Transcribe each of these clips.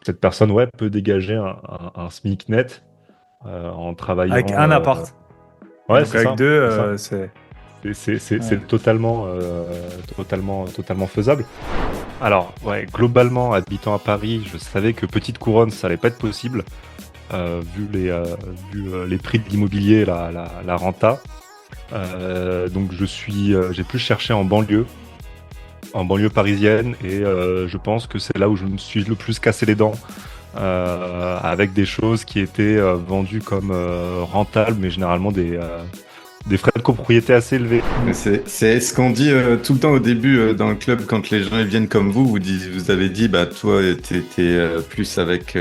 cette personne, ouais, peut dégager un SMIC net en Avec travaillant. un appart. Et Ouais, donc avec deux, c'est ça. c'est... Ouais. C'est totalement faisable. Alors, ouais, globalement, habitant à Paris, je savais que petite couronne, ça allait pas être possible, vu les prix de l'immobilier, la renta. Donc j'ai plus cherché en banlieue parisienne, et je pense que c'est là où je me suis le plus cassé les dents, avec des choses qui étaient vendues comme rentables, mais généralement des frais de copropriété assez élevés. Mais c'est ce qu'on dit tout le temps au début dans le club quand les gens ils viennent comme vous avez dit bah toi t'es plus avec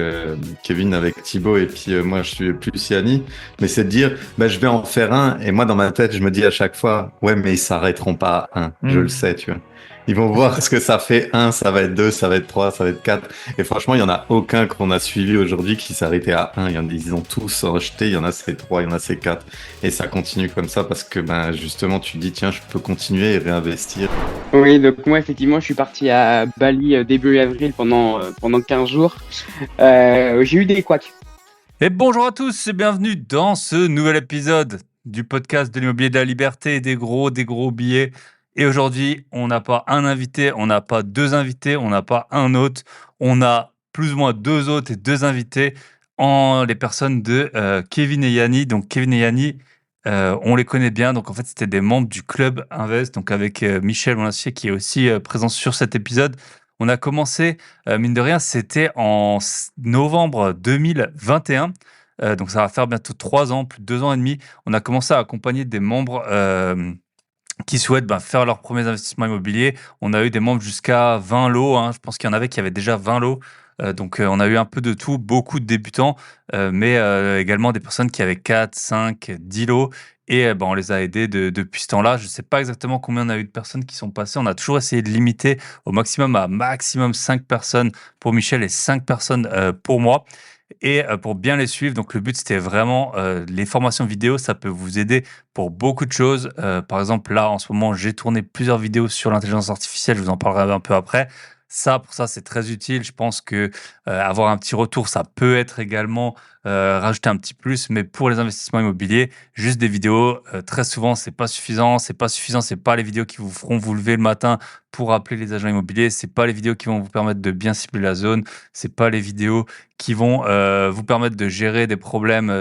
Kevin, avec Thibaut et puis moi je suis plus Yanni, mais c'est de dire bah je vais en faire un et moi dans ma tête je me dis à chaque fois ouais mais ils s'arrêteront pas à un, je le sais tu vois. Ils vont voir ce que ça fait un, ça va être deux, ça va être trois, ça va être quatre. Et franchement, il y en a aucun qu'on a suivi aujourd'hui qui s'arrêtait à un. Ils ont tous rejeté. Il y en a c'est trois, il y en a c'est quatre. Et ça continue comme ça parce que ben justement tu te dis tiens je peux continuer et réinvestir. Oui, donc moi effectivement je suis parti à Bali début avril pendant 15 jours. J'ai eu des couacs. Et bonjour à tous et bienvenue dans ce nouvel épisode du podcast de l'immobilier de la liberté, des gros billets. Et aujourd'hui, on n'a pas un invité, on n'a pas deux invités, on n'a pas un hôte, on a plus ou moins deux hôtes et deux invités en les personnes de Kevin et Yanni. Donc Kevin et Yanni, on les connaît bien. Donc en fait, c'était des membres du club Invest, donc avec Michel, mon associé, qui est aussi présent sur cet épisode. On a commencé, mine de rien, c'était en novembre 2021. Donc ça va faire bientôt 3 ans, plus de 2 ans et demi. On a commencé à accompagner des membres qui souhaitent faire leurs premiers investissements immobiliers. On a eu des membres jusqu'à 20 lots, hein. Je pense qu'il y en avait qui avaient déjà 20 lots. Donc on a eu un peu de tout, beaucoup de débutants, mais également des personnes qui avaient 4, 5, 10 lots. Et on les a aidés depuis ce temps-là. Je ne sais pas exactement combien on a eu de personnes qui sont passées. On a toujours essayé de limiter au maximum à maximum 5 personnes pour Michel et 5 personnes pour moi. Et pour bien les suivre, donc le but, c'était vraiment les formations vidéo, ça peut vous aider pour beaucoup de choses. Par exemple, là, en ce moment, j'ai tourné plusieurs vidéos sur l'intelligence artificielle, je vous en parlerai un peu après. Ça, pour ça, c'est très utile. Je pense que avoir un petit retour, ça peut être également rajouter un petit plus, mais pour les investissements immobiliers, juste des vidéos, très souvent, c'est pas suffisant. C'est pas suffisant, c'est pas les vidéos qui vous feront vous lever le matin pour appeler les agents immobiliers. C'est pas les vidéos qui vont vous permettre de bien cibler la zone. C'est pas les vidéos qui vont vous permettre de gérer des problèmes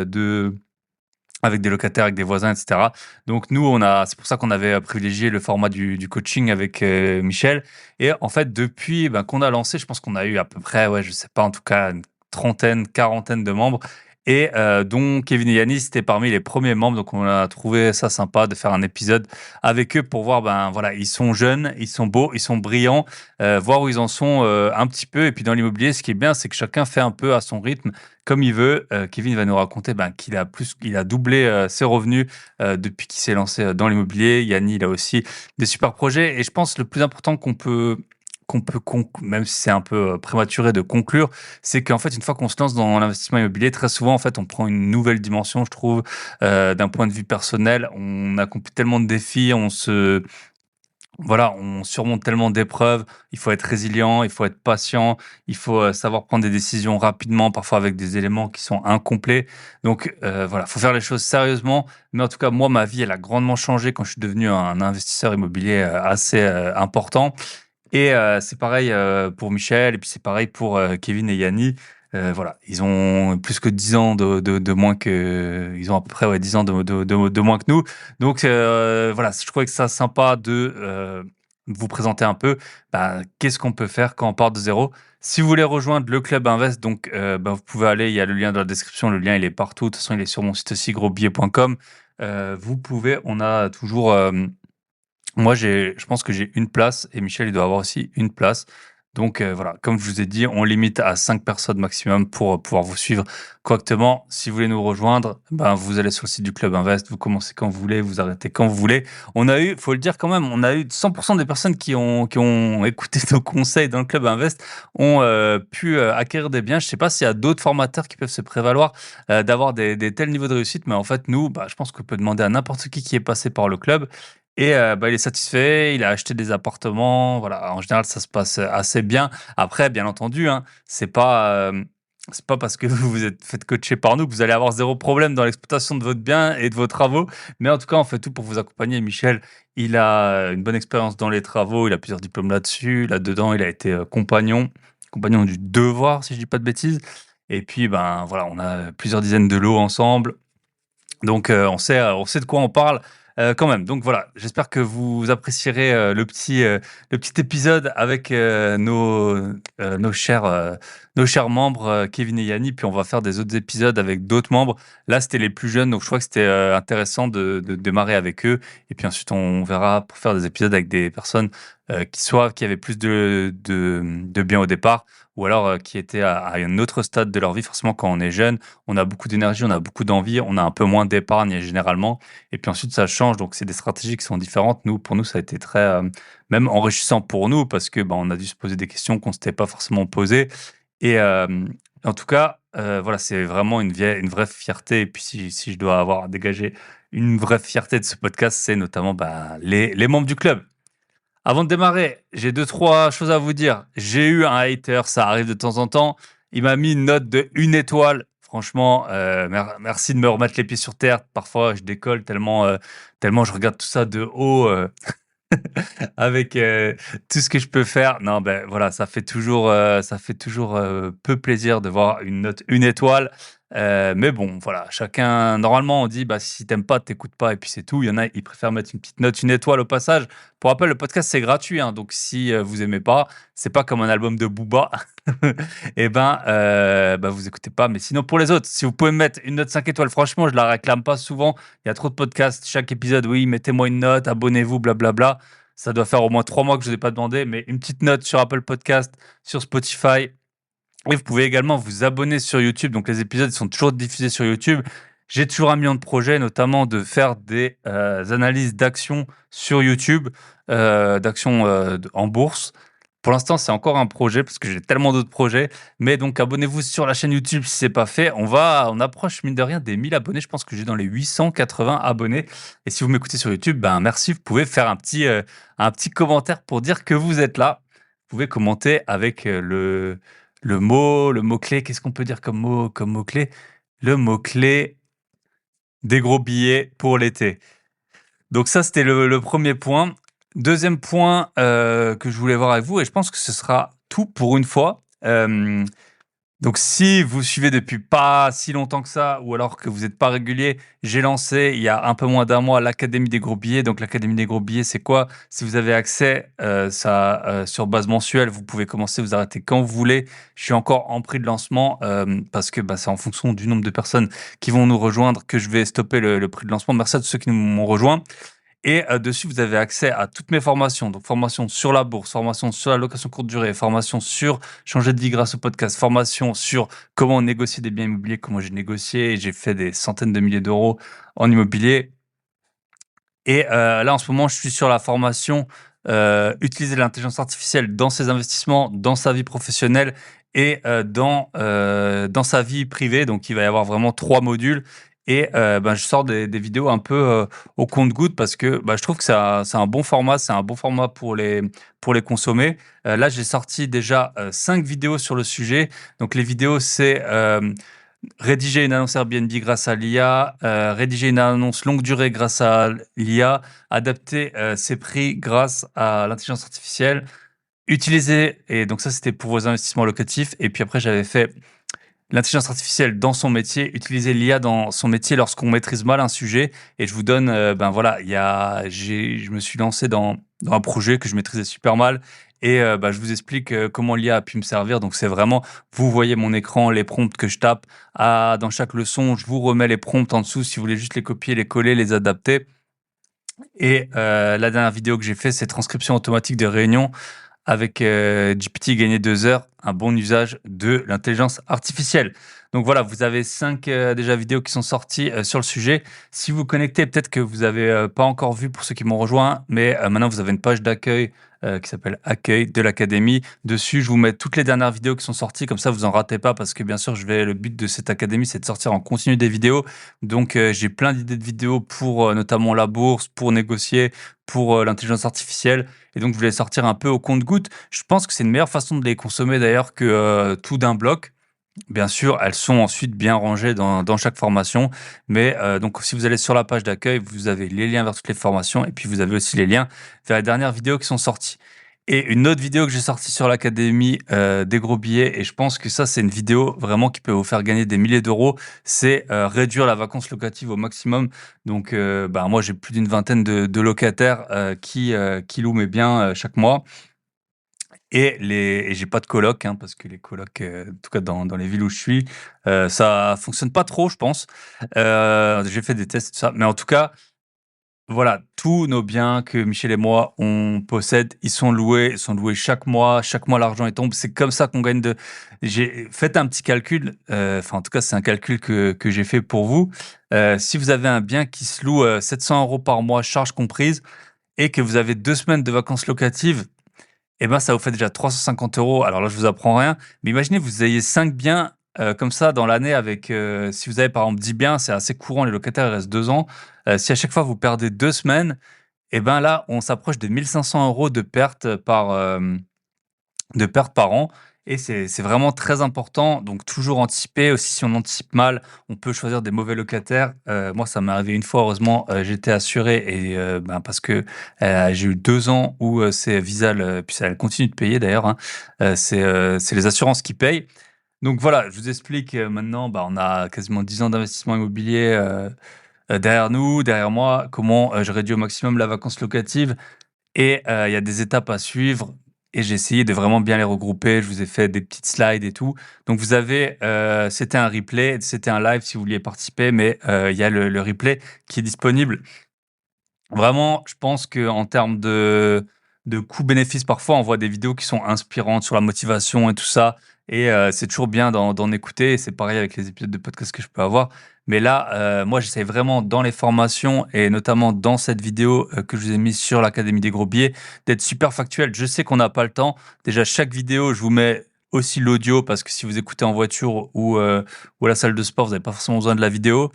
avec des locataires, avec des voisins, etc. Donc nous, c'est pour ça qu'on avait privilégié le format du coaching avec Michel. Et en fait, depuis qu'on a lancé, je pense qu'on a eu à peu près, ouais, je sais pas, en tout cas, une trentaine, quarantaine de membres. Et dont Kevin et Yannis étaient parmi les premiers membres. Donc on a trouvé ça sympa de faire un épisode avec eux pour voir, voilà, ils sont jeunes, ils sont beaux, ils sont brillants, voir où ils en sont un petit peu. Et puis dans l'immobilier, ce qui est bien, c'est que chacun fait un peu à son rythme, comme il veut. Kevin va nous raconter qu'il a doublé ses revenus depuis qu'il s'est lancé dans l'immobilier. Yanni, il a aussi des super projets. Et je pense le plus important même si c'est un peu prématuré de conclure, c'est qu'en fait, une fois qu'on se lance dans l'investissement immobilier, très souvent, en fait, on prend une nouvelle dimension, je trouve, d'un point de vue personnel. On accomplit tellement de défis, voilà, on surmonte tellement d'épreuves. Il faut être résilient, il faut être patient, il faut savoir prendre des décisions rapidement, parfois avec des éléments qui sont incomplets. Donc voilà, il faut faire les choses sérieusement. Mais en tout cas, moi, ma vie, elle a grandement changé quand je suis devenu un investisseur immobilier assez important. Et c'est pareil pour Michel, et puis c'est pareil pour Kevin et Yanni. Voilà, ils ont plus que 10 ans de moins que... Ils ont à peu près 10 ans de moins que nous. Donc voilà, je trouvais que ça sympa de vous présenter un peu qu'est-ce qu'on peut faire quand on part de zéro. Si vous voulez rejoindre le Club Invest, donc vous pouvez aller, il y a le lien dans la description, le lien il est partout. De toute façon, il est sur mon site aussi, grosbillet.com. Vous pouvez, on a toujours... moi, je pense que j'ai une place et Michel, il doit avoir aussi une place. Donc voilà, comme je vous ai dit, on limite à 5 personnes maximum pour pouvoir vous suivre correctement. Si vous voulez nous rejoindre, vous allez sur le site du Club Invest, vous commencez quand vous voulez, vous arrêtez quand vous voulez. On a eu, faut le dire quand même, on a eu 100% des personnes qui ont écouté nos conseils dans le Club Invest ont pu acquérir des biens. Je ne sais pas s'il y a d'autres formateurs qui peuvent se prévaloir d'avoir des tels niveaux de réussite, mais en fait, nous, je pense qu'on peut demander à n'importe qui est passé par le club. Et il est satisfait, il a acheté des appartements, voilà. En général, ça se passe assez bien. Après, bien entendu, hein, c'est pas parce que vous vous êtes fait coacher par nous que vous allez avoir 0 problème dans l'exploitation de votre bien et de vos travaux. Mais en tout cas, on fait tout pour vous accompagner. Michel, il a une bonne expérience dans les travaux, il a plusieurs diplômes là-dessus. Là-dedans, il a été, compagnon du devoir, si je dis pas de bêtises. Et puis, ben, voilà, on a plusieurs dizaines de lots ensemble. Donc, on sait de quoi on parle, quand même. Donc voilà, j'espère que vous apprécierez, le petit épisode avec, nos chers membres, Kevin et Yanni. Puis on va faire des autres épisodes avec d'autres membres. Là, c'était les plus jeunes, donc je crois que c'était, intéressant de démarrer avec eux. Et puis ensuite, on verra pour faire des épisodes avec des personnes, qui avaient plus de bien au départ ou alors, qui étaient à un autre stade de leur vie. Forcément, quand on est jeune, on a beaucoup d'énergie, on a beaucoup d'envie, on a un peu moins d'épargne généralement. Et puis ensuite, ça change. Donc, c'est des stratégies qui sont différentes. Pour nous, ça a été très, même enrichissant pour nous parce que on a dû se poser des questions qu'on ne s'était pas forcément posées. Et en tout cas, voilà, c'est vraiment une vraie fierté. Et puis, si je dois avoir dégagé une vraie fierté de ce podcast, c'est notamment les membres du club. Avant de démarrer, j'ai 2-3 choses à vous dire. J'ai eu un hater, ça arrive de temps en temps. Il m'a mis une note de 1 étoile. Franchement, merci de me remettre les pieds sur terre. Parfois, je décolle tellement je regarde tout ça de haut, avec tout ce que je peux faire. Non, voilà, ça fait toujours peu plaisir de voir une note 1 étoile. Mais bon, voilà, chacun. Normalement, on dit, si t'aimes pas, t'écoutes pas, et puis c'est tout. Il y en a, ils préfèrent mettre une petite note, 1 étoile au passage. Pour rappel, le podcast, c'est gratuit, hein, donc si vous aimez pas, c'est pas comme un album de Booba. Et vous écoutez pas. Mais sinon, pour les autres, si vous pouvez me mettre une note 5 étoiles, franchement, je la réclame pas souvent. Il y a trop de podcasts. Chaque épisode, oui, mettez-moi une note, abonnez-vous, blablabla. Ça doit faire au moins 3 mois que je ne vous ai pas demandé, mais une petite note sur Apple Podcast, sur Spotify. Et vous pouvez également vous abonner sur YouTube. Donc, les épisodes sont toujours diffusés sur YouTube. J'ai toujours un million de projets, notamment de faire des analyses d'actions sur YouTube, d'actions en bourse. Pour l'instant, c'est encore un projet parce que j'ai tellement d'autres projets. Mais donc, abonnez-vous sur la chaîne YouTube si ce n'est pas fait. On approche, mine de rien, des 1000 abonnés. Je pense que j'ai dans les 880 abonnés. Et si vous m'écoutez sur YouTube, merci. Vous pouvez faire un petit commentaire pour dire que vous êtes là. Vous pouvez commenter avec le mot-clé. Qu'est-ce qu'on peut dire comme mot-clé? Le mot-clé des gros billets pour l'été. Donc ça, c'était le premier point. Deuxième point que je voulais voir avec vous, et je pense que ce sera tout pour une fois. Donc si vous suivez depuis pas si longtemps que ça, ou alors que vous n'êtes pas régulier, j'ai lancé il y a un peu moins d'un mois l'Académie des gros billets. Donc l'Académie des gros billets, c'est quoi? Si vous avez accès sur base mensuelle, vous pouvez commencer, vous arrêter quand vous voulez. Je suis encore en prix de lancement parce que c'est en fonction du nombre de personnes qui vont nous rejoindre que je vais stopper le prix de lancement. Merci à tous ceux qui m'ont rejoint. Et dessus, vous avez accès à toutes mes formations. Donc, formation sur la bourse, formation sur la location courte durée, formation sur changer de vie grâce au podcast, formation sur comment négocier des biens immobiliers, comment j'ai négocié. J'ai fait des centaines de milliers d'euros en immobilier. Et là, en ce moment, je suis sur la formation utiliser l'intelligence artificielle dans ses investissements, dans sa vie professionnelle et dans sa vie privée. Donc, il va y avoir vraiment 3 modules. Et je sors des vidéos un peu au compte-gouttes parce que je trouve que c'est un bon format, c'est un bon format pour les consommer. Là, j'ai sorti déjà 5 vidéos sur le sujet. Donc, les vidéos, c'est rédiger une annonce Airbnb grâce à l'IA, rédiger une annonce longue durée grâce à l'IA, adapter ses prix grâce à l'intelligence artificielle, utiliser, et donc ça, c'était pour vos investissements locatifs. Et puis après, j'avais fait l'intelligence artificielle dans son métier, utiliser l'IA dans son métier lorsqu'on maîtrise mal un sujet. Et je vous donne, je me suis lancé dans un projet que je maîtrisais super mal. Et je vous explique comment l'IA a pu me servir. Donc, c'est vraiment, vous voyez mon écran, les prompts que je tape. Dans chaque leçon, je vous remets les prompts en dessous si vous voulez juste les copier, les coller, les adapter. Et la dernière vidéo que j'ai fait, c'est transcription automatique de réunions avec GPT, gagner 2 heures, un bon usage de l'intelligence artificielle. Donc voilà, vous avez 5 déjà vidéos qui sont sorties sur le sujet. Si vous connectez, peut-être que vous avez pas encore vu pour ceux qui m'ont rejoint, mais maintenant vous avez une page d'accueil qui s'appelle Accueil de l'Académie. Dessus, je vous mets toutes les dernières vidéos qui sont sorties, comme ça vous en ratez pas, parce que bien sûr, le but de cette académie, c'est de sortir en continu des vidéos. Donc j'ai plein d'idées de vidéos pour notamment la bourse, pour négocier, pour l'intelligence artificielle. Et donc je voulais sortir un peu au compte-gouttes. Je pense que c'est une meilleure façon de les consommer d'ailleurs que tout d'un bloc. Bien sûr, elles sont ensuite bien rangées dans chaque formation, mais donc si vous allez sur la page d'accueil, vous avez les liens vers toutes les formations et puis vous avez aussi les liens vers les dernières vidéos qui sont sorties. Et une autre vidéo que j'ai sortie sur l'académie des gros billets, et je pense que ça c'est une vidéo vraiment qui peut vous faire gagner des milliers d'euros, c'est réduire la vacance locative au maximum. Donc moi j'ai plus d'une vingtaine de locataires qui louent mes biens chaque mois. Et j'ai pas de coloc, hein, parce que les colocs, en tout cas dans les villes où je suis, ça fonctionne pas trop, je pense. J'ai fait des tests, tout ça. Mais en tout cas, voilà, tous nos biens que Michel et moi, on possède, ils sont loués chaque mois. Chaque mois, l'argent il tombe. C'est comme ça qu'on gagne Faites un petit calcul. Enfin, en tout cas, c'est un calcul que j'ai fait pour vous. Si vous avez un bien qui se loue 700 € par mois, charges comprises, et que vous avez 2 semaines de vacances locatives, eh ben, ça vous fait déjà 350 €. Alors là, je vous apprends rien, mais imaginez, vous ayez 5 biens comme ça dans l'année avec, si vous avez par exemple 10 biens, c'est assez courant, les locataires ils restent 2 ans. Si à chaque fois vous perdez 2 semaines, eh ben là, on s'approche des 1 500 € de pertes par an. Et c'est vraiment très important. Donc, toujours anticiper. Aussi, si on anticipe mal, on peut choisir des mauvais locataires. Moi, ça m'est arrivé une fois. Heureusement, j'étais assuré et parce que j'ai eu 2 ans où c'est Visal, puis ça, elle continue de payer d'ailleurs. Hein, c'est les assurances qui payent. Donc voilà, je vous explique maintenant. On a quasiment 10 ans d'investissement immobilier derrière nous, derrière moi. Comment je réduis au maximum la vacance locative. Et il y a des étapes à suivre et j'ai essayé de vraiment bien les regrouper. Je vous ai fait des petites slides et tout. Donc vous avez, c'était un replay, c'était un live si vous vouliez participer, mais il y a le replay qui est disponible. Vraiment, je pense qu'en termes de coût-bénéfice, parfois, on voit des vidéos qui sont inspirantes sur la motivation et tout ça. Et c'est toujours bien d'en écouter. Et c'est pareil avec les épisodes de podcast que je peux avoir. Mais là, moi, j'essaie vraiment dans les formations et notamment dans cette vidéo que je vous ai mise sur l'Académie des gros billets d'être super factuel. Je sais qu'on n'a pas le temps. Déjà, chaque vidéo, je vous mets aussi l'audio parce que si vous écoutez en voiture ou à la salle de sport, vous n'avez pas forcément besoin de la vidéo.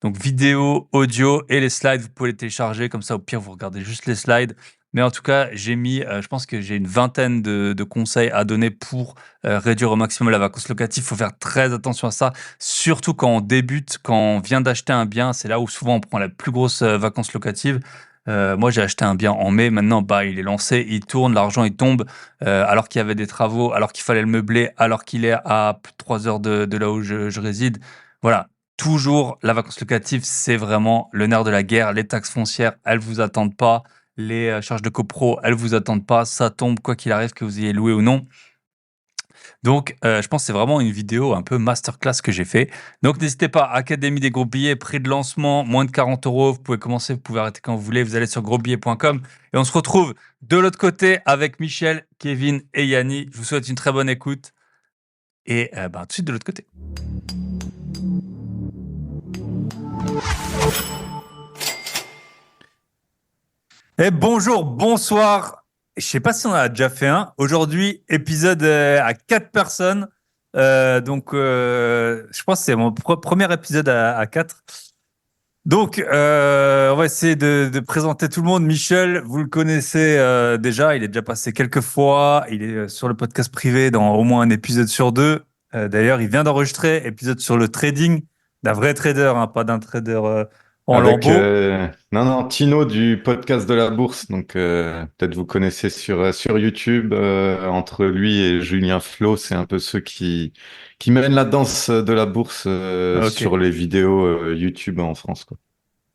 Donc vidéo, audio et les slides, vous pouvez les télécharger. Comme ça, au pire, vous regardez juste les slides. Mais en tout cas, j'ai mis, je pense que j'ai une vingtaine de conseils à donner pour réduire au maximum la vacance locative. Il faut faire très attention à ça, surtout quand on débute, quand on vient d'acheter un bien. C'est là où souvent on prend la plus grosse vacance locative. Moi, j'ai acheté un bien en mai. Maintenant, il est lancé, il tourne, l'argent il tombe, alors qu'il y avait des travaux, alors qu'il fallait le meubler, alors qu'il est à plus de 3 heures de là où je réside. Voilà. Toujours, la vacance locative, c'est vraiment le nerf de la guerre. Les taxes foncières, elles vous attendent pas. Les charges de copro, elles vous attendent pas. Ça tombe quoi qu'il arrive, que vous ayez loué ou non. Donc, je pense que c'est vraiment une vidéo un peu masterclass que j'ai fait. Donc, n'hésitez pas, Académie des gros billets, prix de lancement, moins de 40 €. Vous pouvez commencer, vous pouvez arrêter quand vous voulez. Vous allez sur grosbillets.com et on se retrouve de l'autre côté avec Michel, Kevin et Yanni. Je vous souhaite une très bonne écoute et tout de suite de l'autre côté. Et bonjour, bonsoir. Je sais pas si on en a déjà fait un. Aujourd'hui, épisode à 4 personnes. Je pense que c'est mon premier épisode à 4. Donc, on va essayer de présenter tout le monde. Michel, vous le connaissez déjà. Il est déjà passé quelques fois. Il est sur le podcast privé dans au moins un épisode sur 2. D'ailleurs, il vient d'enregistrer épisode sur le trading d'un vrai trader, hein, pas d'un trader en Avec lambeaux. Tino du podcast de la bourse. Donc peut-être vous connaissez sur YouTube. Entre lui et Julien Flo, c'est un peu ceux qui mènent la danse de la bourse Ok. sur les vidéos YouTube en France, quoi.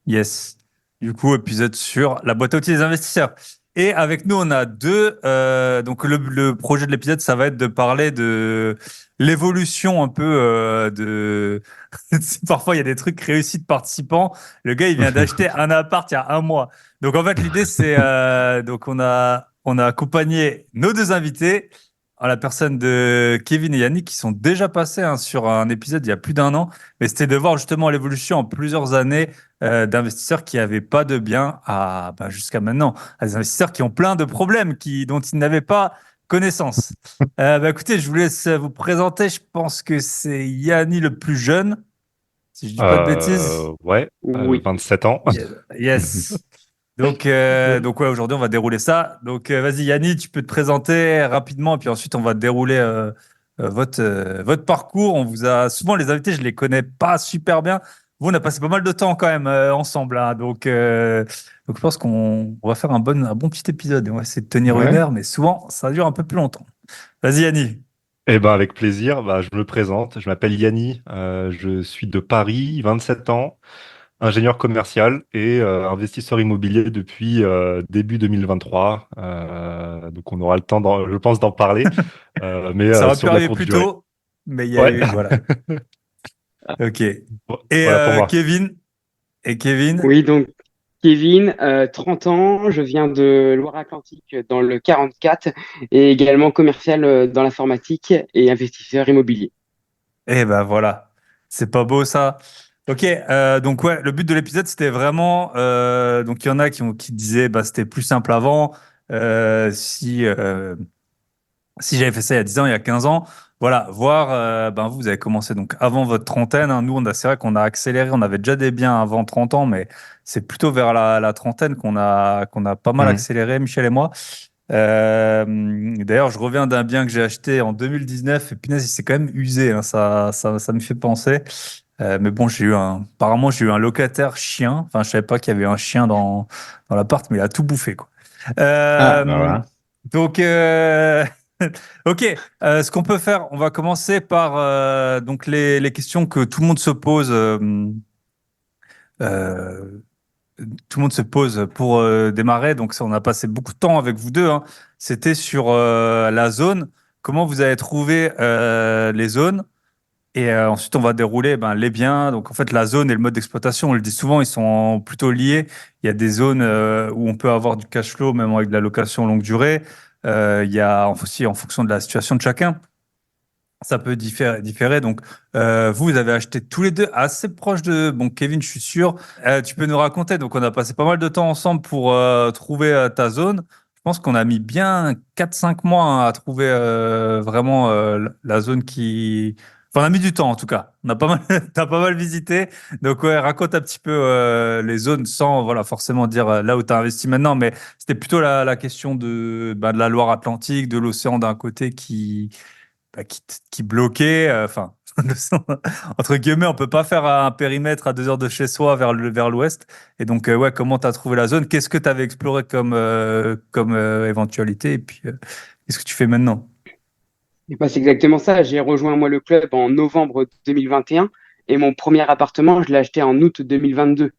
Yes. Du coup, épisode sur la boîte à outils des investisseurs. Et avec nous, on a deux. Donc, le projet de l'épisode, ça va être de parler de l'évolution un peu de. Parfois, il y a des trucs réussis de participants. Le gars, il vient d'acheter un appart il y a un mois. Donc, en fait, l'idée, c'est donc on a accompagné nos deux invités en la personne de Kevin et Yannick qui sont déjà passés sur un épisode il y a plus d'1 an. Mais c'était de voir justement l'évolution en plusieurs années d'investisseurs qui n'avaient pas de biens jusqu'à maintenant, à des investisseurs qui ont plein de problèmes dont ils n'avaient pas connaissance. Écoutez, je vous laisse vous présenter. Je pense que c'est Yanni le plus jeune, si je dis pas de bêtises. Ouais, Oui. 27 ans. Yes. Donc ouais, aujourd'hui, on va dérouler ça. Donc, vas-y, Yanni, tu peux te présenter rapidement, et puis ensuite, on va dérouler votre parcours. Souvent, les invités, je les connais pas super bien. Vous, on a passé pas mal de temps quand même ensemble, hein. Donc, je pense qu'on va faire un bon petit épisode. Et on va essayer de tenir Ouais. 1 heure, mais souvent, ça dure un peu plus longtemps. Vas-y, Yanni. Eh ben, avec plaisir. Je me présente. Je m'appelle Yanni. Je suis de Paris, 27 ans, ingénieur commercial et investisseur immobilier depuis début 2023. Donc, on aura le temps, je pense, d'en parler, mais Ça aurait pu sur de la arriver courte plus durée. tôt, mais il y a Ouais. eu, voilà. Ok. Et Voilà pour moi. Kevin. Et Kevin. Oui, donc Kevin, 30 ans, je viens de Loire-Atlantique dans le 44 et également commercial dans l'informatique et investisseur immobilier. Eh ben voilà, c'est pas beau ça. Ok, donc ouais, le but de l'épisode c'était vraiment, donc il y en a qui disaient c'était plus simple avant, si j'avais fait ça il y a 10 ans, il y a 15 ans, voilà, voir, vous avez commencé donc avant votre trentaine, hein. Nous c'est vrai qu'on a accéléré, on avait déjà des biens avant 30 ans, mais c'est plutôt vers la trentaine qu'on a pas mal Mhm. accéléré, Michel et moi. D'ailleurs, je reviens d'un bien que j'ai acheté en 2019 et punaise, il s'est quand même usé, hein. Ça me fait penser. Mais bon, apparemment, j'ai eu un locataire chien. Enfin, je savais pas qu'il y avait un chien dans l'appart, mais il a tout bouffé, quoi. Ah, bah Euh, voilà. donc, ok. Ce qu'on peut faire, on va commencer par donc les questions que tout le monde se pose. Euh, Tout le monde se pose pour démarrer. Donc, ça, on a passé beaucoup de temps avec vous deux, hein. C'était sur la zone. Comment vous avez trouvé les zones? Et ensuite, on va dérouler les biens. Donc, en fait, la zone et le mode d'exploitation, on le dit souvent, ils sont plutôt liés. Il y a des zones où on peut avoir du cash flow, même avec de la location longue durée. Il y a aussi en fonction de la situation de chacun. Ça peut différer. Donc, vous avez acheté tous les deux assez proches de... Bon, Kevin, je suis sûr. Tu peux nous raconter. Donc, on a passé pas mal de temps ensemble pour trouver ta zone. Je pense qu'on a mis bien 4-5 mois, hein, à trouver vraiment la zone qui... Enfin, on a mis du temps, en tout cas. On a pas mal... T'as pas mal visité. Donc, ouais, raconte un petit peu les zones sans voilà, forcément dire là où tu as investi maintenant. Mais c'était plutôt la question de la Loire-Atlantique, de l'océan d'un côté qui bloquait. Enfin, entre guillemets, on peut pas faire un périmètre à 2 heures de chez soi vers l'ouest. Et donc, ouais, comment tu as trouvé la zone? Qu'est-ce que tu avais exploré comme éventualité? Et puis, qu'est-ce que tu fais maintenant? Et c'est exactement ça. J'ai rejoint moi le club en novembre 2021 et mon premier appartement, je l'ai acheté en août 2022.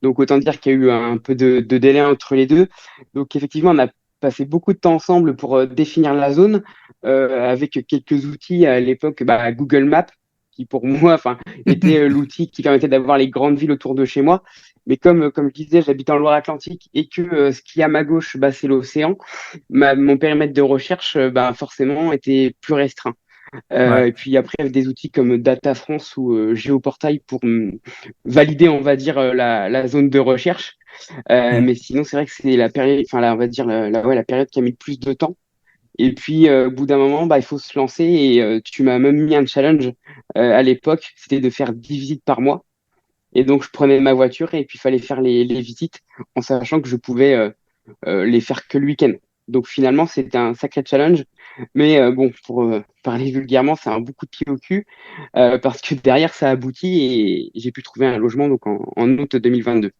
Donc autant dire qu'il y a eu un peu de délai entre les deux. Donc effectivement, on a passé beaucoup de temps ensemble pour définir la zone avec quelques outils à l'époque, Google Maps, qui pour moi, enfin, était l'outil qui permettait d'avoir les grandes villes autour de chez moi. Mais comme je disais, j'habite en Loire-Atlantique et que ce qui est à ma gauche, c'est l'océan. Mon périmètre de recherche, forcément, était plus restreint. Ouais. Et puis après, il y a des outils comme Data France ou Géoportail pour valider, on va dire, la zone de recherche. Mm. Mais sinon, c'est vrai que c'est la période, enfin, on va dire la période qui a mis le plus de temps. Et puis, au bout d'un moment, il faut se lancer. Et tu m'as même mis un challenge à l'époque, c'était de faire 10 visites par mois. Et donc, je prenais ma voiture et puis il fallait faire les visites en sachant que je pouvais les faire que le week-end. Donc finalement, c'était un sacré challenge. Mais bon, pour parler vulgairement, c'est un beaucoup de pied au cul parce que derrière, ça aboutit et j'ai pu trouver un logement donc en août 2022.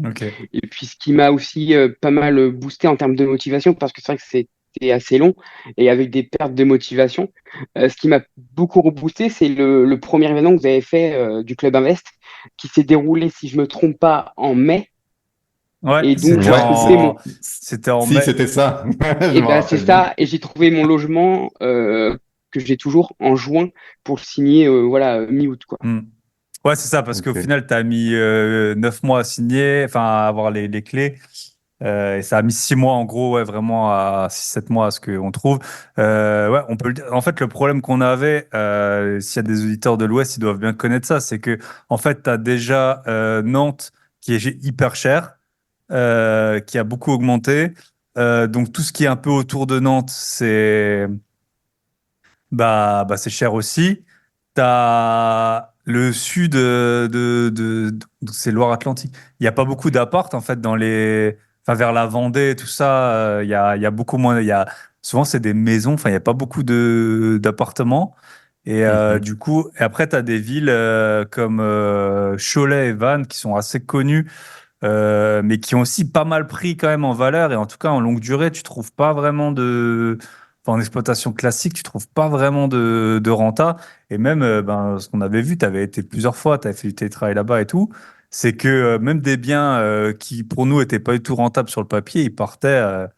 Ok. Et puis ce qui m'a aussi pas mal boosté en termes de motivation, parce que c'est vrai que c'était assez long et avec des pertes de motivation, ce qui m'a beaucoup reboosté, c'est le premier événement que vous avez fait du Club Invest qui s'est déroulé, si je me trompe pas, en mai. Ouais, Et donc, j'ai Ouais, trouvé mon, c'était en si, mai. c'était ça. Je Et me c'est rappelle bien. ça. Et j'ai trouvé mon logement que j'ai toujours en juin pour le signer, voilà, mi-août, quoi. Mm. Ouais, c'est ça, parce qu'au Ok. final, tu as mis 9 mois à signer, enfin, à avoir les clés. Et ça a mis 6 mois, en gros, ouais, vraiment à 6-7 mois à ce qu'on trouve. Ouais, on peut le dire. En fait, le problème qu'on avait, s'il y a des auditeurs de l'Ouest, ils doivent bien connaître ça, c'est que, en fait, tu as déjà Nantes qui est hyper cher, qui a beaucoup augmenté. Donc, tout ce qui est un peu autour de Nantes, c'est cher aussi. T'as le sud c'est Loire-Atlantique. Il n'y a pas beaucoup d'appart en fait enfin vers la Vendée, tout ça. Il y a beaucoup moins. Souvent c'est des maisons. Enfin, il n'y a pas beaucoup d'appartements. Et Mhm. du coup, et après tu as des villes comme Cholet et Vannes qui sont assez connues, mais qui ont aussi pas mal pris quand même en valeur. Et en tout cas, en longue durée, tu trouves pas vraiment enfin, en exploitation classique, tu trouves pas vraiment de renta. Et même, ce qu'on avait vu, tu avais été plusieurs fois, tu avais fait du télétravail là-bas et tout, c'est que même des biens qui, pour nous, étaient pas du tout rentables sur le papier, ils partaient à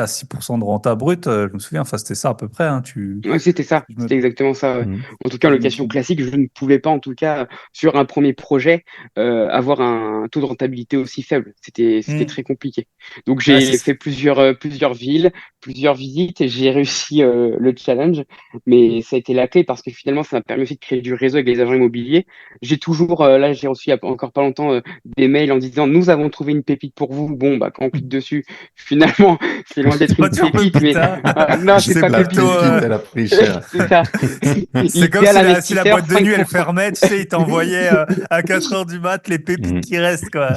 6% de renta brut. Je me souviens, enfin, c'était ça à peu près. Hein, Ouais, c'était ça, je me, c'était exactement ça. Ouais. Mhm. En tout cas, en je me location trompe. classique, je ne pouvais pas, en tout cas, sur un premier projet, avoir un taux de rentabilité aussi faible. C'était Hmm. très compliqué. Donc, Ouais, j'ai fait plusieurs villes, plusieurs visites et j'ai réussi le challenge. Mais ça a été la clé parce que finalement, ça m'a permis aussi de créer du réseau avec les agents immobiliers. J'ai toujours, là, j'ai reçu il y a encore pas longtemps des mails en disant, nous avons trouvé une pépite pour vous. Bon, bah, quand on clique dessus, finalement, c'est loin d'être c'est pas une toujours pépite, mais Pépita. non, c'est C'est pas La plutôt. pépite. pépite, elle a pris cher. C'est ça. C'est comme Idéal si la investisseur, boîte de nuit elle 5%. fermait, tu sais, ils t'envoyaient à 4 heures du mat les pépites Mhm. qui restent, quoi,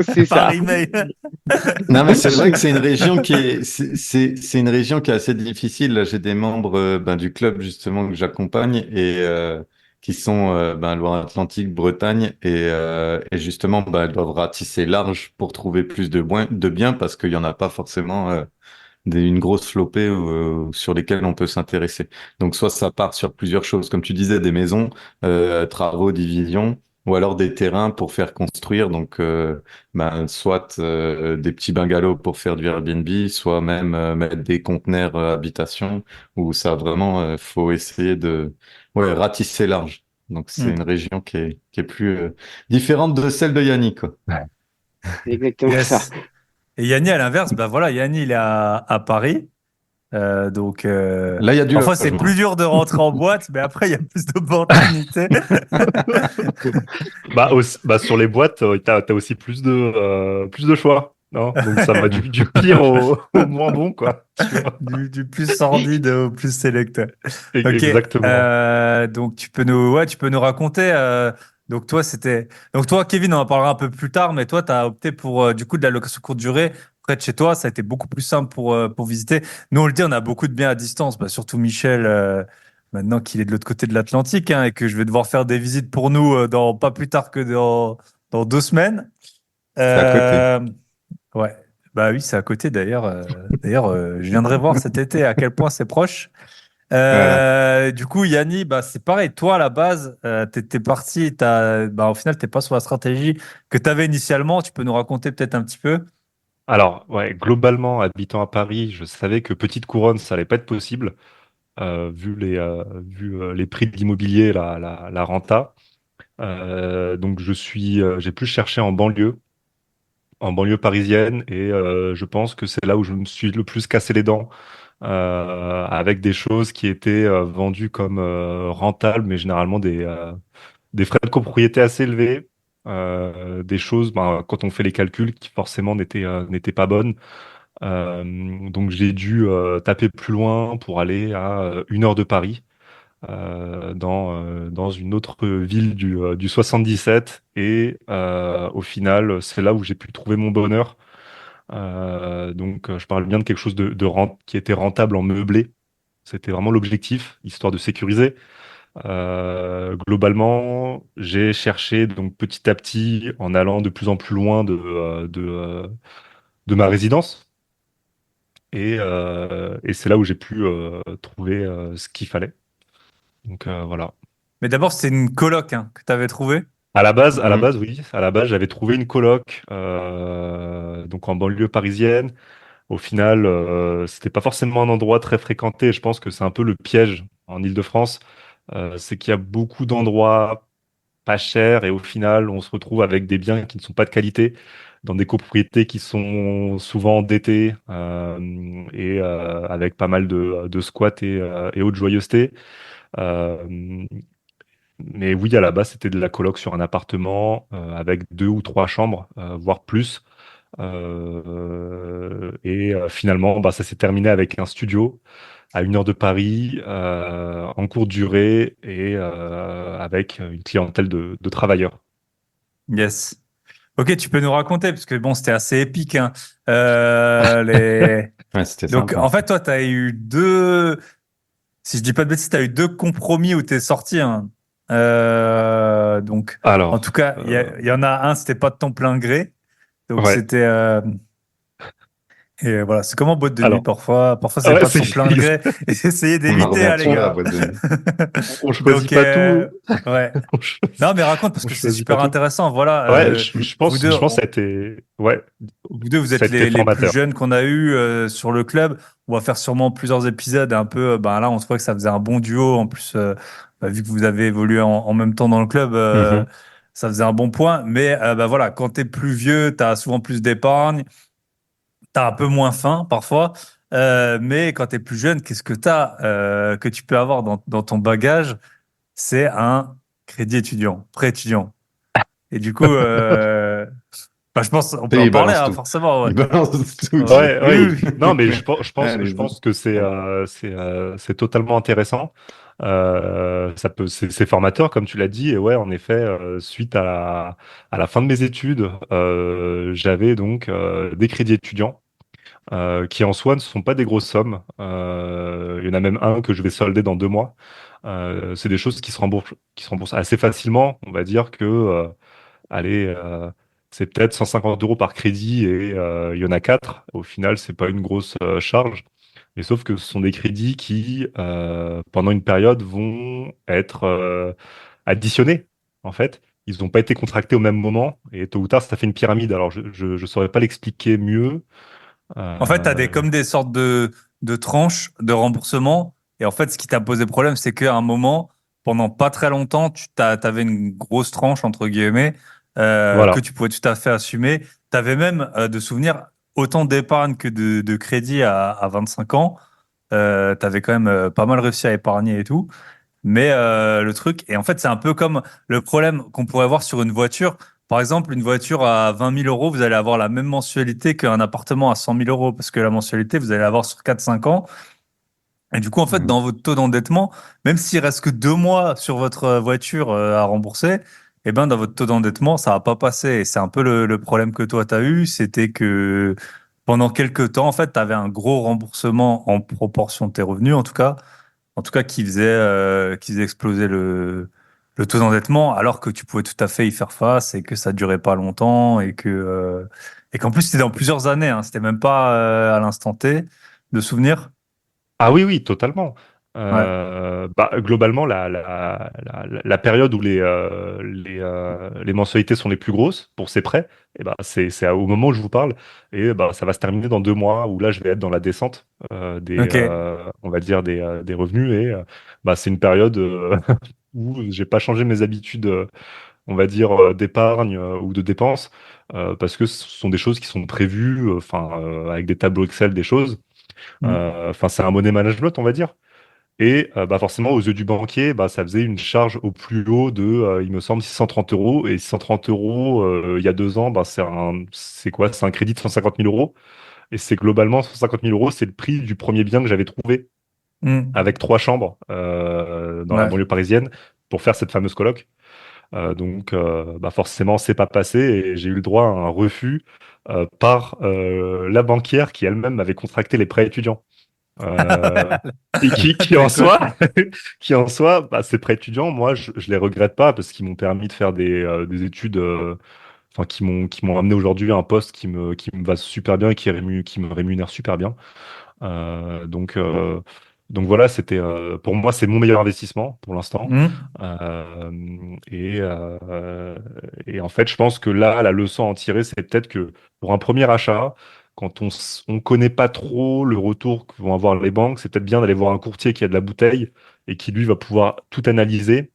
C'est par ça. email. Non, mais c'est vrai que c'est une région qui est, c'est une région qui est assez difficile. Là, j'ai des membres du club justement que j'accompagne et qui sont Loire-Atlantique, Bretagne et justement elles doivent ratisser large pour trouver plus de biens parce qu'il y en a pas forcément une grosse flopée sur lesquelles on peut s'intéresser. Donc soit ça part sur plusieurs choses, comme tu disais, des maisons, travaux, divisions, ou alors des terrains pour faire construire. Donc soit des petits bungalows pour faire du Airbnb, soit même mettre des conteneurs habitation, où ça vraiment faut essayer de ratisser large. Donc c'est Hmm. une région qui est plus différente de celle de Yannick, quoi. C'est exactement ça. Yes. Et Yanni, à l'inverse, bah voilà, Yanni, il est à Paris. Donc, Là, il y a du parfois, c'est plus logement. dur de rentrer en boîte, mais après, il y a plus d'opportunités. Sur les boîtes, t'as aussi plus de choix, non? Donc ça va du pire au moins bon, quoi. Tu vois. Du plus sordide au plus sélect. Ok. Exactement. Donc tu peux nous raconter. Donc toi, Kevin, on en parlera un peu plus tard, mais toi, tu as opté pour du coup de la location courte durée près de chez toi. Ça a été beaucoup plus simple pour visiter. Nous, on le dit, on a beaucoup de biens à distance. Bah, surtout Michel, maintenant qu'il est de l'autre côté de l'Atlantique, hein, et que je vais devoir faire des visites pour nous dans pas plus tard que dans 2 semaines. C'est à côté. Euh, ouais. Bah oui, c'est à côté d'ailleurs. Je viendrai voir cet été à quel point c'est proche. Voilà. Du coup, Yanni, bah, c'est pareil. Toi, à la base, t'étais parti, au final, t'es pas sur la stratégie que tu avais initialement. Tu peux nous raconter peut-être un petit peu? Alors, ouais, globalement, habitant à Paris, je savais que petite couronne, ça allait pas être possible, vu les prix de l'immobilier, la renta. Donc, j'ai plus cherché en banlieue parisienne, et je pense que c'est là où je me suis le plus cassé les dents, avec des choses qui étaient vendues comme rentables, mais généralement des frais de copropriété assez élevés, des choses, quand on fait les calculs, qui forcément n'étaient pas bonnes. Donc j'ai dû taper plus loin pour aller à 1 heure de Paris, dans une autre ville du 77. Et au final, c'est là où j'ai pu trouver mon bonheur. Donc je parle bien de quelque chose qui était rentable en meublé. C'était vraiment l'objectif, histoire de sécuriser. Globalement, j'ai cherché donc petit à petit, en allant de plus en plus loin de ma résidence. Et c'est là où j'ai pu trouver ce qu'il fallait. Donc voilà. Mais d'abord, c'était une coloc hein, que tu avais trouvé. Mhm. Oui. À la base, j'avais trouvé une coloc, donc en banlieue parisienne. Au final, c'était pas forcément un endroit très fréquenté. Je pense que c'est un peu le piège en Île-de-France. C'est qu'il y a beaucoup d'endroits pas chers, et au final, on se retrouve avec des biens qui ne sont pas de qualité. dans des copropriétés qui sont souvent endettées et avec pas mal de squats et autres joyeusetés. Euh, mais oui, à la base, c'était de la coloc sur un appartement avec 2 ou 3 chambres, voire plus. Finalement, bah, ça s'est terminé avec un studio à 1 heure de Paris, en courte durée et avec une clientèle de travailleurs. Yes. Ok, tu peux nous raconter, parce que bon, c'était assez épique, hein. Ouais, c'était Donc, sympa. en fait, toi, tu as eu deux, si je dis pas de bêtises, tu as eu deux compromis où tu es sorti, hein. Donc, en tout Alors, cas, il y en a un, c'était pas de ton plein gré. Donc, ouais, c'était. Et voilà, c'est comme en boîte de nuit alors, parfois. Parfois, c'est ouais, pas de c'est son plein gré. Et essayez On m'a d'éviter, hein, les revendu à la gars. boîte de nuit. on choisit Donc, pas tout. ouais. On choisit, Non, mais raconte parce on que c'est choisit pas super tout. intéressant. Voilà, Ouais, je vous pense, deux, je pense que ça a été, ouais, vous deux, vous ça êtes a été les plus formateur. jeunes qu'on a eu sur le club. On va faire sûrement plusieurs épisodes. Un peu, ben là, on trouvait que ça faisait un bon duo. En plus, vu que vous avez évolué en même temps dans le club, Mhm. ça faisait un bon point. Mais bah voilà, quand t'es plus vieux, t'as souvent plus d'épargne, t'as un peu moins faim parfois. Mais quand t'es plus jeune, qu'est-ce que t'as que tu peux avoir dans ton bagage? C'est un crédit étudiant, prêt étudiant. Et du coup, bah, je pense, on peut Et en il parler, balance hein, tout. forcément. Ouais. Il balance tout. Ouais. Ouais, Oui, ouais. oui, oui. Non, mais je Allez-y. pense que c'est totalement intéressant. C'est formateur, comme tu l'as dit. Et ouais, en effet, suite à la fin de mes études, j'avais donc des crédits étudiants qui en soi ne sont pas des grosses sommes. Il y en a même un que je vais solder dans 2 mois. C'est des choses qui se remboursent assez facilement. On va dire que allez, c'est peut-être 150 euros par crédit et il y en a 4. Au final, c'est pas une grosse charge. Mais sauf que ce sont des crédits qui, pendant une période, vont être additionnés. En fait, ils n'ont pas été contractés au même moment et tôt ou tard, ça fait une pyramide. Alors, je saurais pas l'expliquer mieux. En fait, tu as Euh, comme des sortes de tranches de remboursement. Et en fait, ce qui t'a posé problème, c'est qu'à un moment, pendant pas très longtemps, avais une grosse tranche, entre guillemets, que voilà. tu pouvais tout à fait assumer. Tu avais même de souvenirs autant d'épargne que de crédit à 25 ans. Tu avais quand même pas mal réussi à épargner et tout. Mais le truc, et en fait, c'est un peu comme le problème qu'on pourrait avoir sur une voiture. Par exemple, une voiture à 20 000 euros, vous allez avoir la même mensualité qu'un appartement à 100 000 euros, parce que la mensualité, vous allez l'avoir sur 4 5 ans. Et du coup, en fait, Mhm. dans votre taux d'endettement, même s'il reste que 2 mois sur votre voiture à rembourser, eh ben, dans votre taux d'endettement, ça va pas passer. Et c'est un peu le problème que toi, tu as eu, c'était que pendant quelques temps, en fait, tu avais un gros remboursement en proportion de tes revenus, en tout cas, qui faisait exploser le taux d'endettement, alors que tu pouvais tout à fait y faire face et que ça durait pas longtemps et qu'en plus c'était dans plusieurs années, hein, c'était même pas à l'instant T de souvenir. Ah oui, oui, totalement. Ouais. Bah, globalement, la période où les mensualités sont les plus grosses pour ces prêts, et bah, c'est au moment où je vous parle, et bah, ça va se terminer dans 2 mois, où là, je vais être dans la descente Ok. on va dire, des revenus, et bah, c'est une période où j'ai pas changé mes habitudes, on va dire, d'épargne ou de dépenses, parce que ce sont des choses qui sont prévues, enfin, avec des tableaux Excel, des choses. Mm. Enfin, c'est un money management, on va dire. Et bah, forcément, aux yeux du banquier, bah, ça faisait une charge au plus haut de, il me semble, 630 euros. Et 630 euros, il y a 2 ans, bah, c'est quoi? C'est un crédit de 150 000 euros. Et c'est globalement 150 000 euros, c'est le prix du premier bien que j'avais trouvé Mm. avec 3 chambres dans la Ouais. banlieue parisienne pour faire cette fameuse coloc. Bah, forcément, c'est pas passé et j'ai eu le droit à un refus par la banquière qui elle-même avait contracté les prêts étudiants. Euh, et qui en Écoute. soi, qui en soi, bah, ces prêts étudiants, moi, je les regrette pas parce qu'ils m'ont permis de faire des études, enfin, qui m'ont amené aujourd'hui à un poste qui me va super bien et qui me rémunère super bien. Euh, donc, euh, donc voilà, pour moi, c'est mon meilleur investissement pour l'instant. Mm. Euh, et, euh, et en fait, je pense que là, la leçon à en tirer, c'est peut-être que pour un premier achat, quand on connaît pas trop le retour que vont avoir les banques, c'est peut-être bien d'aller voir un courtier qui a de la bouteille et qui lui va pouvoir tout analyser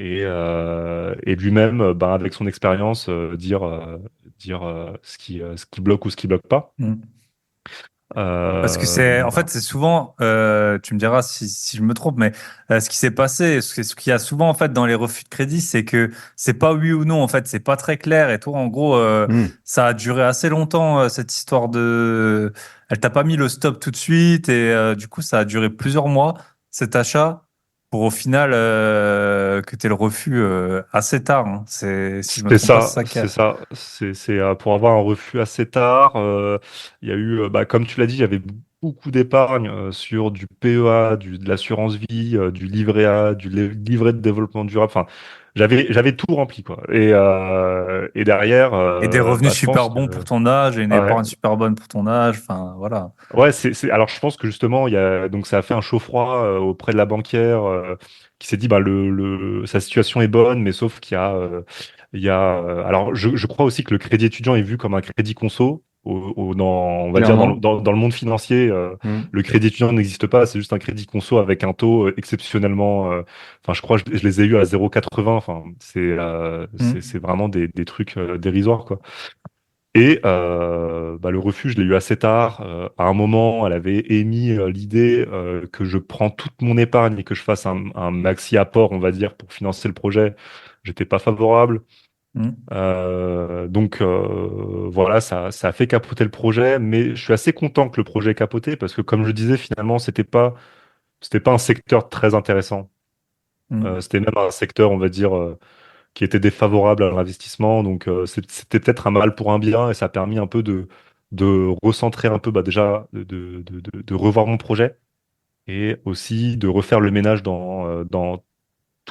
et lui-même, ben, avec son expérience, dire ce qui bloque ou ce qui bloque pas. Mm. Parce que c'est, en Voilà. fait, c'est souvent, tu me diras si je me trompe, mais ce qui s'est passé, ce qu'il y a souvent en fait dans les refus de crédit, c'est que c'est pas oui ou non, en fait, c'est pas très clair. Et toi, en gros, ça a duré assez longtemps cette histoire de, elle t'a pas mis le stop tout de suite et du coup, ça a duré plusieurs mois cet achat pour au final que t'aies le refus assez tard. Hein. C'est, si je me C'est trompe pas, c'est ça, ça qu'il y c'est a. ça. Pour avoir un refus assez tard. Il y a eu, bah, comme tu l'as dit, j'avais beaucoup d'épargne sur du PEA, de l'assurance vie, du livret A, livret de développement durable. Enfin, j'avais tout rempli, quoi. Et derrière, Et des revenus bah, je pense super que bons pour ton âge et une ouais, épargne super bonne pour ton âge. Enfin, voilà. ouais, alors je pense que justement, donc ça a fait un chaud-froid auprès de la banquière qui s'est dit, bah, sa situation est bonne, mais sauf alors je crois aussi que le crédit étudiant est vu comme un crédit conso. On va dire Clairement. dans le monde financier, Mm. le crédit étudiant n'existe pas, c'est juste un crédit conso avec un taux exceptionnellement. Enfin, je crois que je les ai eu à 0,80. Enfin, Mm. c'est vraiment des trucs dérisoires, quoi. Et bah, le refuge, je l'ai eu assez tard. À un moment, elle avait émis l'idée que je prends toute mon épargne et que je fasse un maxi apport, on va dire, pour financer le projet. J'étais pas favorable. Mm. Donc voilà, ça a fait capoter le projet, mais je suis assez content que le projet ait capoté parce que, comme je disais, finalement, c'était pas un secteur très intéressant. Mm. C'était même un secteur, on va dire, qui était défavorable à l'investissement. Donc, c'était peut-être un mal pour un bien et ça a permis un peu de recentrer un peu, bah, déjà, de revoir mon projet et aussi de refaire le ménage dans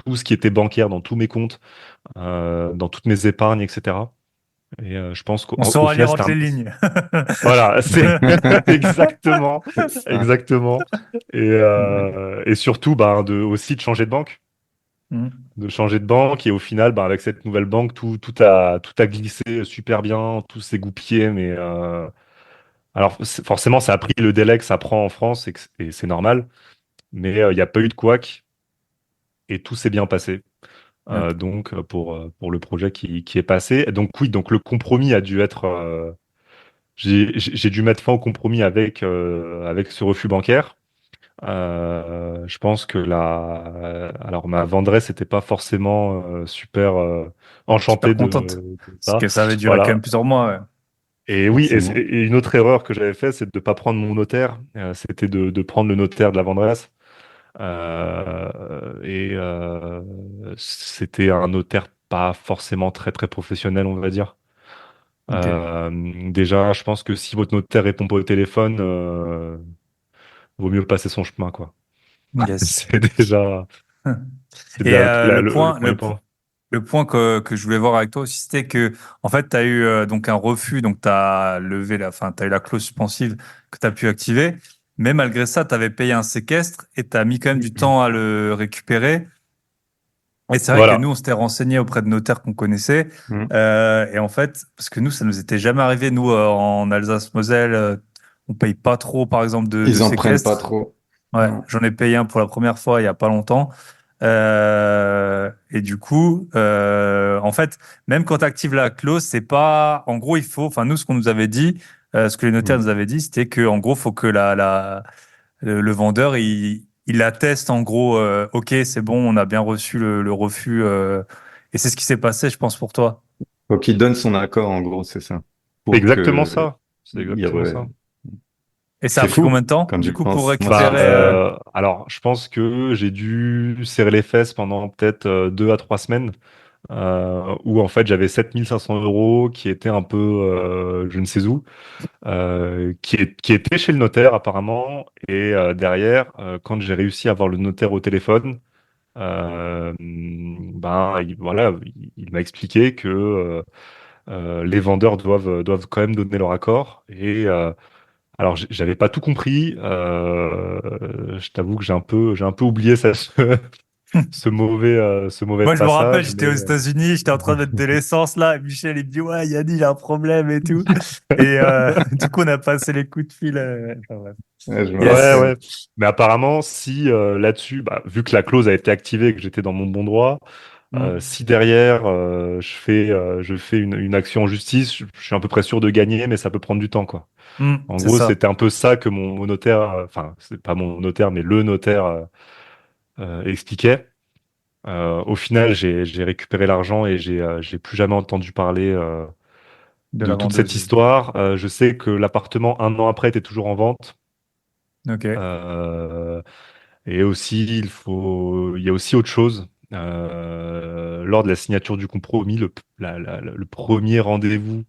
tout ce qui était bancaire, dans tous mes comptes, dans toutes mes épargnes, etc. Et je pense On qu'au saura final, lire c'était entre un... les lignes. Voilà, c'est exactement, C'est ça. exactement. Et surtout, bah, aussi de changer de banque. Mm. De changer de banque et au final bah, avec cette nouvelle banque tout a glissé super bien, tout s'est goupillé mais alors forcément ça a pris le délai que ça prend en France et c'est normal mais il n'y a pas eu de couac et tout s'est bien passé. Ok. Donc pour le projet qui est passé donc oui donc le compromis a dû être j'ai dû mettre fin au compromis avec ce refus bancaire. Je pense que alors ma vendresse n'était pas forcément super enchantée Super contente. de Parce ça. que ça avait duré quand Voilà. même plusieurs mois. Ouais. Et oui, Forcément. et une autre erreur que j'avais fait, c'est de ne pas prendre mon notaire. C'était de prendre le notaire de la vendresse. C'était un notaire pas forcément très très professionnel, on va dire. Ok. Déjà, je pense que si votre notaire répond pas au téléphone, vaut mieux passer son chemin, quoi. Yes. C'est déjà. C'est Et le premier point. le point que je voulais voir avec toi aussi, c'était que, en fait, tu as eu donc un refus, donc tu as levé enfin, tu as eu la clause suspensive que tu as pu activer. Mais malgré ça, tu avais payé un séquestre et tu as mis quand même du temps à le récupérer. Et c'est vrai que Voilà. nous, on s'était renseigné auprès de notaires qu'on connaissait. Mm. Et en fait, parce que nous, ça nous était jamais arrivé, nous, en Alsace-Moselle, on paye pas trop, par exemple, de Ils en prennent pas séquestre. trop. Ouais, Non. j'en ai payé un pour la première fois il y a pas longtemps. Et du coup, en fait, même quand tu actives la clause, c'est pas, en gros, il faut, enfin, nous, ce qu'on nous avait dit, ce que les notaires Mm. nous avaient dit, c'était que, en gros, faut que le vendeur, il atteste, en gros, OK, c'est bon, on a bien reçu le refus, et c'est ce qui s'est passé, je pense, pour toi. Faut qu'il donne son accord, en gros, c'est ça. C'est Pour exactement que ça. C'est il exactement re- ça. Et ça a C'est pris combien fou de temps, quand du j'y coup, pour pense. Moi, Bah, récupérer, alors, je pense que j'ai dû serrer les fesses pendant peut-être 2 à 3 semaines, où en fait j'avais 7 500 € qui étaient un peu je ne sais où, qui étaient chez le notaire apparemment. Et derrière, quand j'ai réussi à avoir le notaire au téléphone, ben, voilà, il m'a expliqué que les vendeurs doivent quand même donner leur accord. Et alors, j'avais pas tout compris. Je t'avoue que j'ai un peu oublié ça, ce mauvais moi, je me rappelle, passage, j'étais aux États-Unis, j'étais en train de mettre de l'essence là, et Michel, il me dit, ouais, Yannis, il a un problème et tout. Et du coup, on a passé les coups de fil. Enfin, bref. Ouais, je me ouais, Yes. rappelle. ouais. Mais apparemment, si là-dessus, bah, vu que la clause a été activée et que j'étais dans mon bon droit, Si derrière je fais une action en justice, je suis à peu près sûr de gagner, mais ça peut prendre du temps, quoi. En C'est gros, ça. c'était un peu ça que mon notaire, enfin, c'est pas mon notaire, mais le notaire expliquait. Au final, j'ai récupéré l'argent et j'ai plus jamais entendu parler De de la toute cette vendeuse. histoire. Je sais que l'appartement, un an après, était toujours en vente. Ok. Euh, et aussi, il y a aussi autre chose. Lors de la signature du compromis, le premier rendez-vous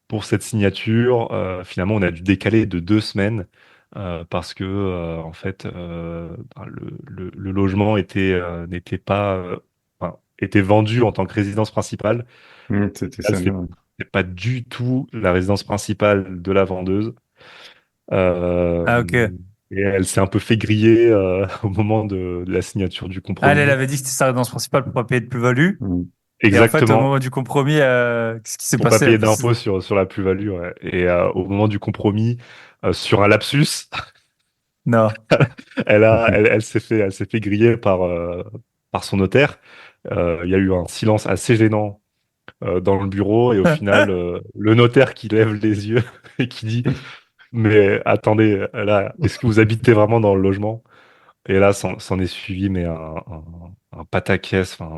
pour cette signature, finalement, on a dû décaler de 2 semaines parce que, en fait, le logement n'était pas, enfin, était vendu en tant que résidence principale. C'était Là, ça, non. c'est pas du tout la résidence principale de la vendeuse. Euh, Ah, ok. et elle s'est un peu fait griller au moment de la signature du Ah, elle compromis. avait dit que c'était sa résidence principale pour pas payer de plus-value. Mm. Et en fait, au Exactement, moment du compromis, qu'est-ce qui s'est pour pas passé? payer d'impôts sur la plus-value. Ouais. Et au moment du compromis, sur un lapsus, Non. elle s'est fait griller par son notaire. Il y a eu un silence assez gênant dans le bureau et au final, le notaire qui lève les yeux et qui dit, mais attendez, là, est-ce que vous habitez vraiment dans le logement? Et là, s'en est suivi, mais un pataquès, enfin,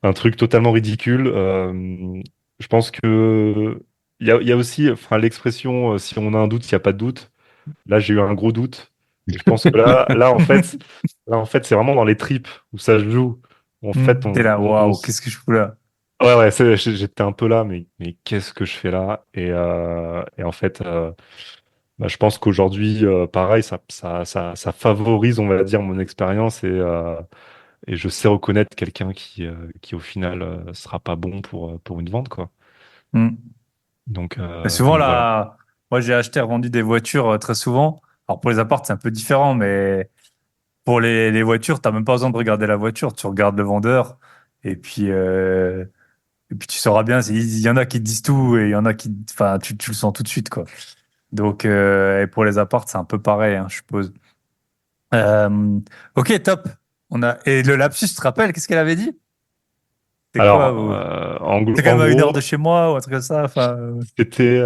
un truc totalement ridicule. Je pense que il y a aussi, enfin, l'expression, si on a un doute, il n'y a pas de doute. Là, j'ai eu un gros doute. Et je pense que là, en fait, c'est vraiment dans les tripes où ça se joue. En fait, T'es là, waouh, qu'est-ce que je fous là? ouais, ouais, j'étais un peu là, mais qu'est-ce que je fais là? Et en fait, bah, je pense qu'aujourd'hui, pareil, ça favorise, on va dire, mon expérience et je sais reconnaître quelqu'un qui au final, sera pas bon pour une vente, quoi. Hmm. Mais souvent, Donc voilà. là, moi, j'ai acheté et revendu des voitures très souvent. Alors, pour les apparts, c'est un peu différent, mais pour les voitures, t'as même pas besoin de regarder la voiture. Tu regardes le vendeur et puis tu sauras bien. Il y en a qui te disent tout et il y en a qui, enfin, tu le sens tout de suite, quoi. Donc, et pour les apparts, c'est un peu pareil, hein, je suppose. Ok, top. Et le lapsus, tu te rappelles, qu'est-ce qu'elle avait dit? C'est quoi? Alors, C'est quand en même à 1 heure de gros, chez moi ou un truc comme ça. Enfin, c'était,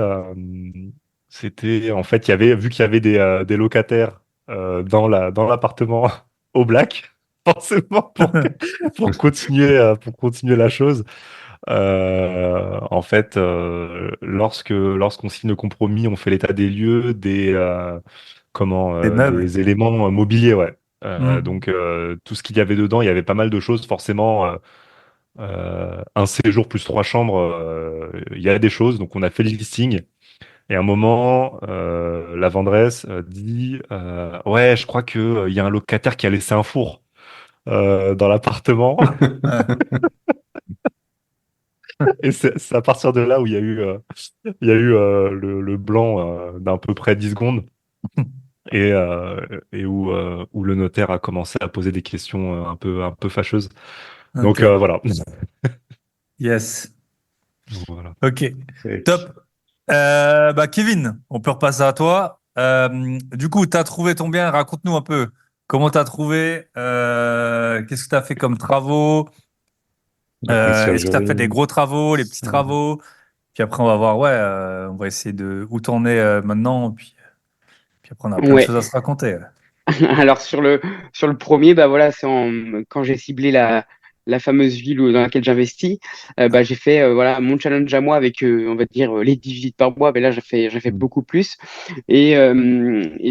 en fait, vu qu'il y avait des locataires dans l'appartement au black, forcément pour continuer la chose. En fait, lorsqu'on signe le compromis, on fait l'état des lieux, des meubles. des éléments mobiliers, ouais. Hmm. Donc tout ce qu'il y avait dedans, il y avait pas mal de choses, forcément. Un séjour plus 3 chambres, il y a des choses. Donc on a fait le listing. Et à un moment, la vendresse dit ouais, je crois que il y a un locataire qui a laissé un four dans l'appartement. Ouais. Et c'est à partir de là où il y a eu le blanc d'à peu près 10 secondes et où le notaire a commencé à poser des questions un peu fâcheuses. Donc Ok. voilà. Yes. Voilà. Ok. Top. Bah Kevin, on peut repasser à toi. Du coup, tu as trouvé ton bien. Raconte-nous un peu comment tu as trouvé. Qu'est-ce que tu as fait comme travaux? La Est-ce que tu as fait des conciergerie. gros travaux, les petits travaux? Puis après, on va voir. Ouais, on va essayer de où t'en es maintenant. Puis après, on a plein de Ouais. choses à se raconter. Alors sur le premier, bah voilà, quand j'ai ciblé la fameuse ville dans laquelle j'investis, bah j'ai fait voilà mon challenge à moi avec on va dire les 10 visites par mois, mais là j'ai fait beaucoup plus et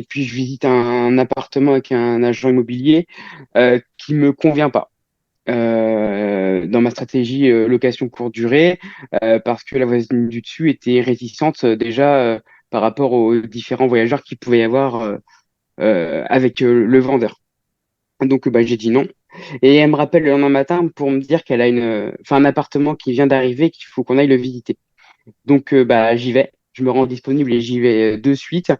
puis je visite un appartement avec un agent immobilier qui me convient pas. Dans ma stratégie location courte durée, parce que la voisine du dessus était réticente déjà par rapport aux différents voyageurs qu'il pouvait y avoir avec le vendeur. Donc bah, j'ai dit non. Et elle me rappelle le lendemain matin pour me dire qu'elle a enfin, un appartement qui vient d'arriver, qu'il faut qu'on aille le visiter. Donc bah, j'y vais. Je me rends disponible et j'y vais de suite.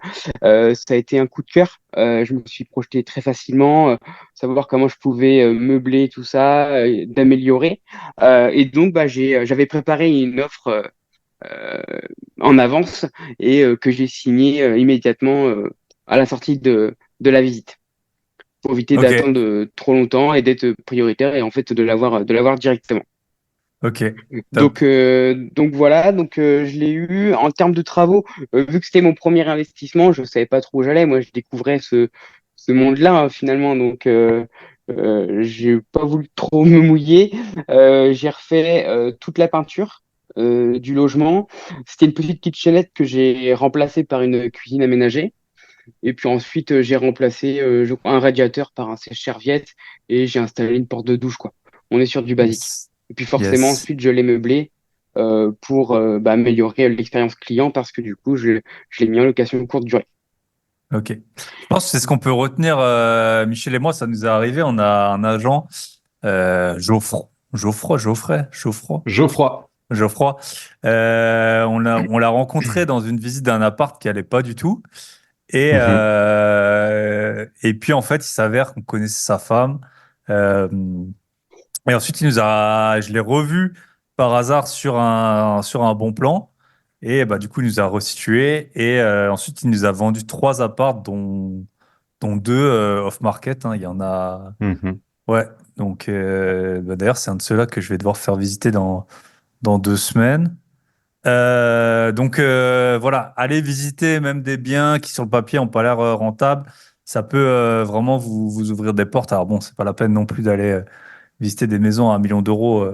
Ça a été un coup de cœur. Je me suis projeté très facilement, savoir comment je pouvais meubler tout ça, d'améliorer. Et donc bah, j'avais préparé une offre euh, en avance et que j'ai signée immédiatement à la sortie de la visite. pour éviter Ok, d'attendre trop longtemps et d'être prioritaire et en fait de l'avoir directement. ok, top. Donc voilà, je l'ai eu. En termes de travaux, vu que c'était mon premier investissement, je savais pas trop où j'allais. Moi, je découvrais ce monde-là finalement, j'ai pas voulu trop me mouiller. J'ai refait toute la peinture du logement. C'était une petite kitchenette que j'ai remplacée par une cuisine aménagée. Et puis ensuite, j'ai remplacé je crois, un radiateur par un sèche-serviette et j'ai installé une porte de douche, quoi. On est sur du basique. Yes. Et puis forcément, Yes. ensuite, je l'ai meublé pour améliorer l'expérience client parce que du coup, je l'ai mis en location courte durée. Ok. Je pense que c'est ce qu'on peut retenir, Michel et moi, ça nous est arrivé. On a un agent, Geoffroy. Geoffroy. Geoffroy. On l'a rencontré dans une visite d'un appart qui allait pas du tout. Mhm. Et puis, en fait, il s'avère qu'on connaissait sa femme. Euh, et ensuite, je l'ai revu par hasard sur un bon plan. Et bah, du coup, il nous a resitué. Et ensuite, il nous a vendu 3 apparts, dont 2 off-market, hein. Il y en a. Mhm. Ouais. Donc, bah, d'ailleurs, c'est un de ceux-là que je vais devoir faire visiter dans 2 semaines. Donc voilà, allez visiter même des biens qui sur le papier n'ont pas l'air rentables. Ça peut vraiment vous ouvrir des portes. Alors bon, c'est pas la peine non plus d'aller visiter des maisons à 1 million d'euros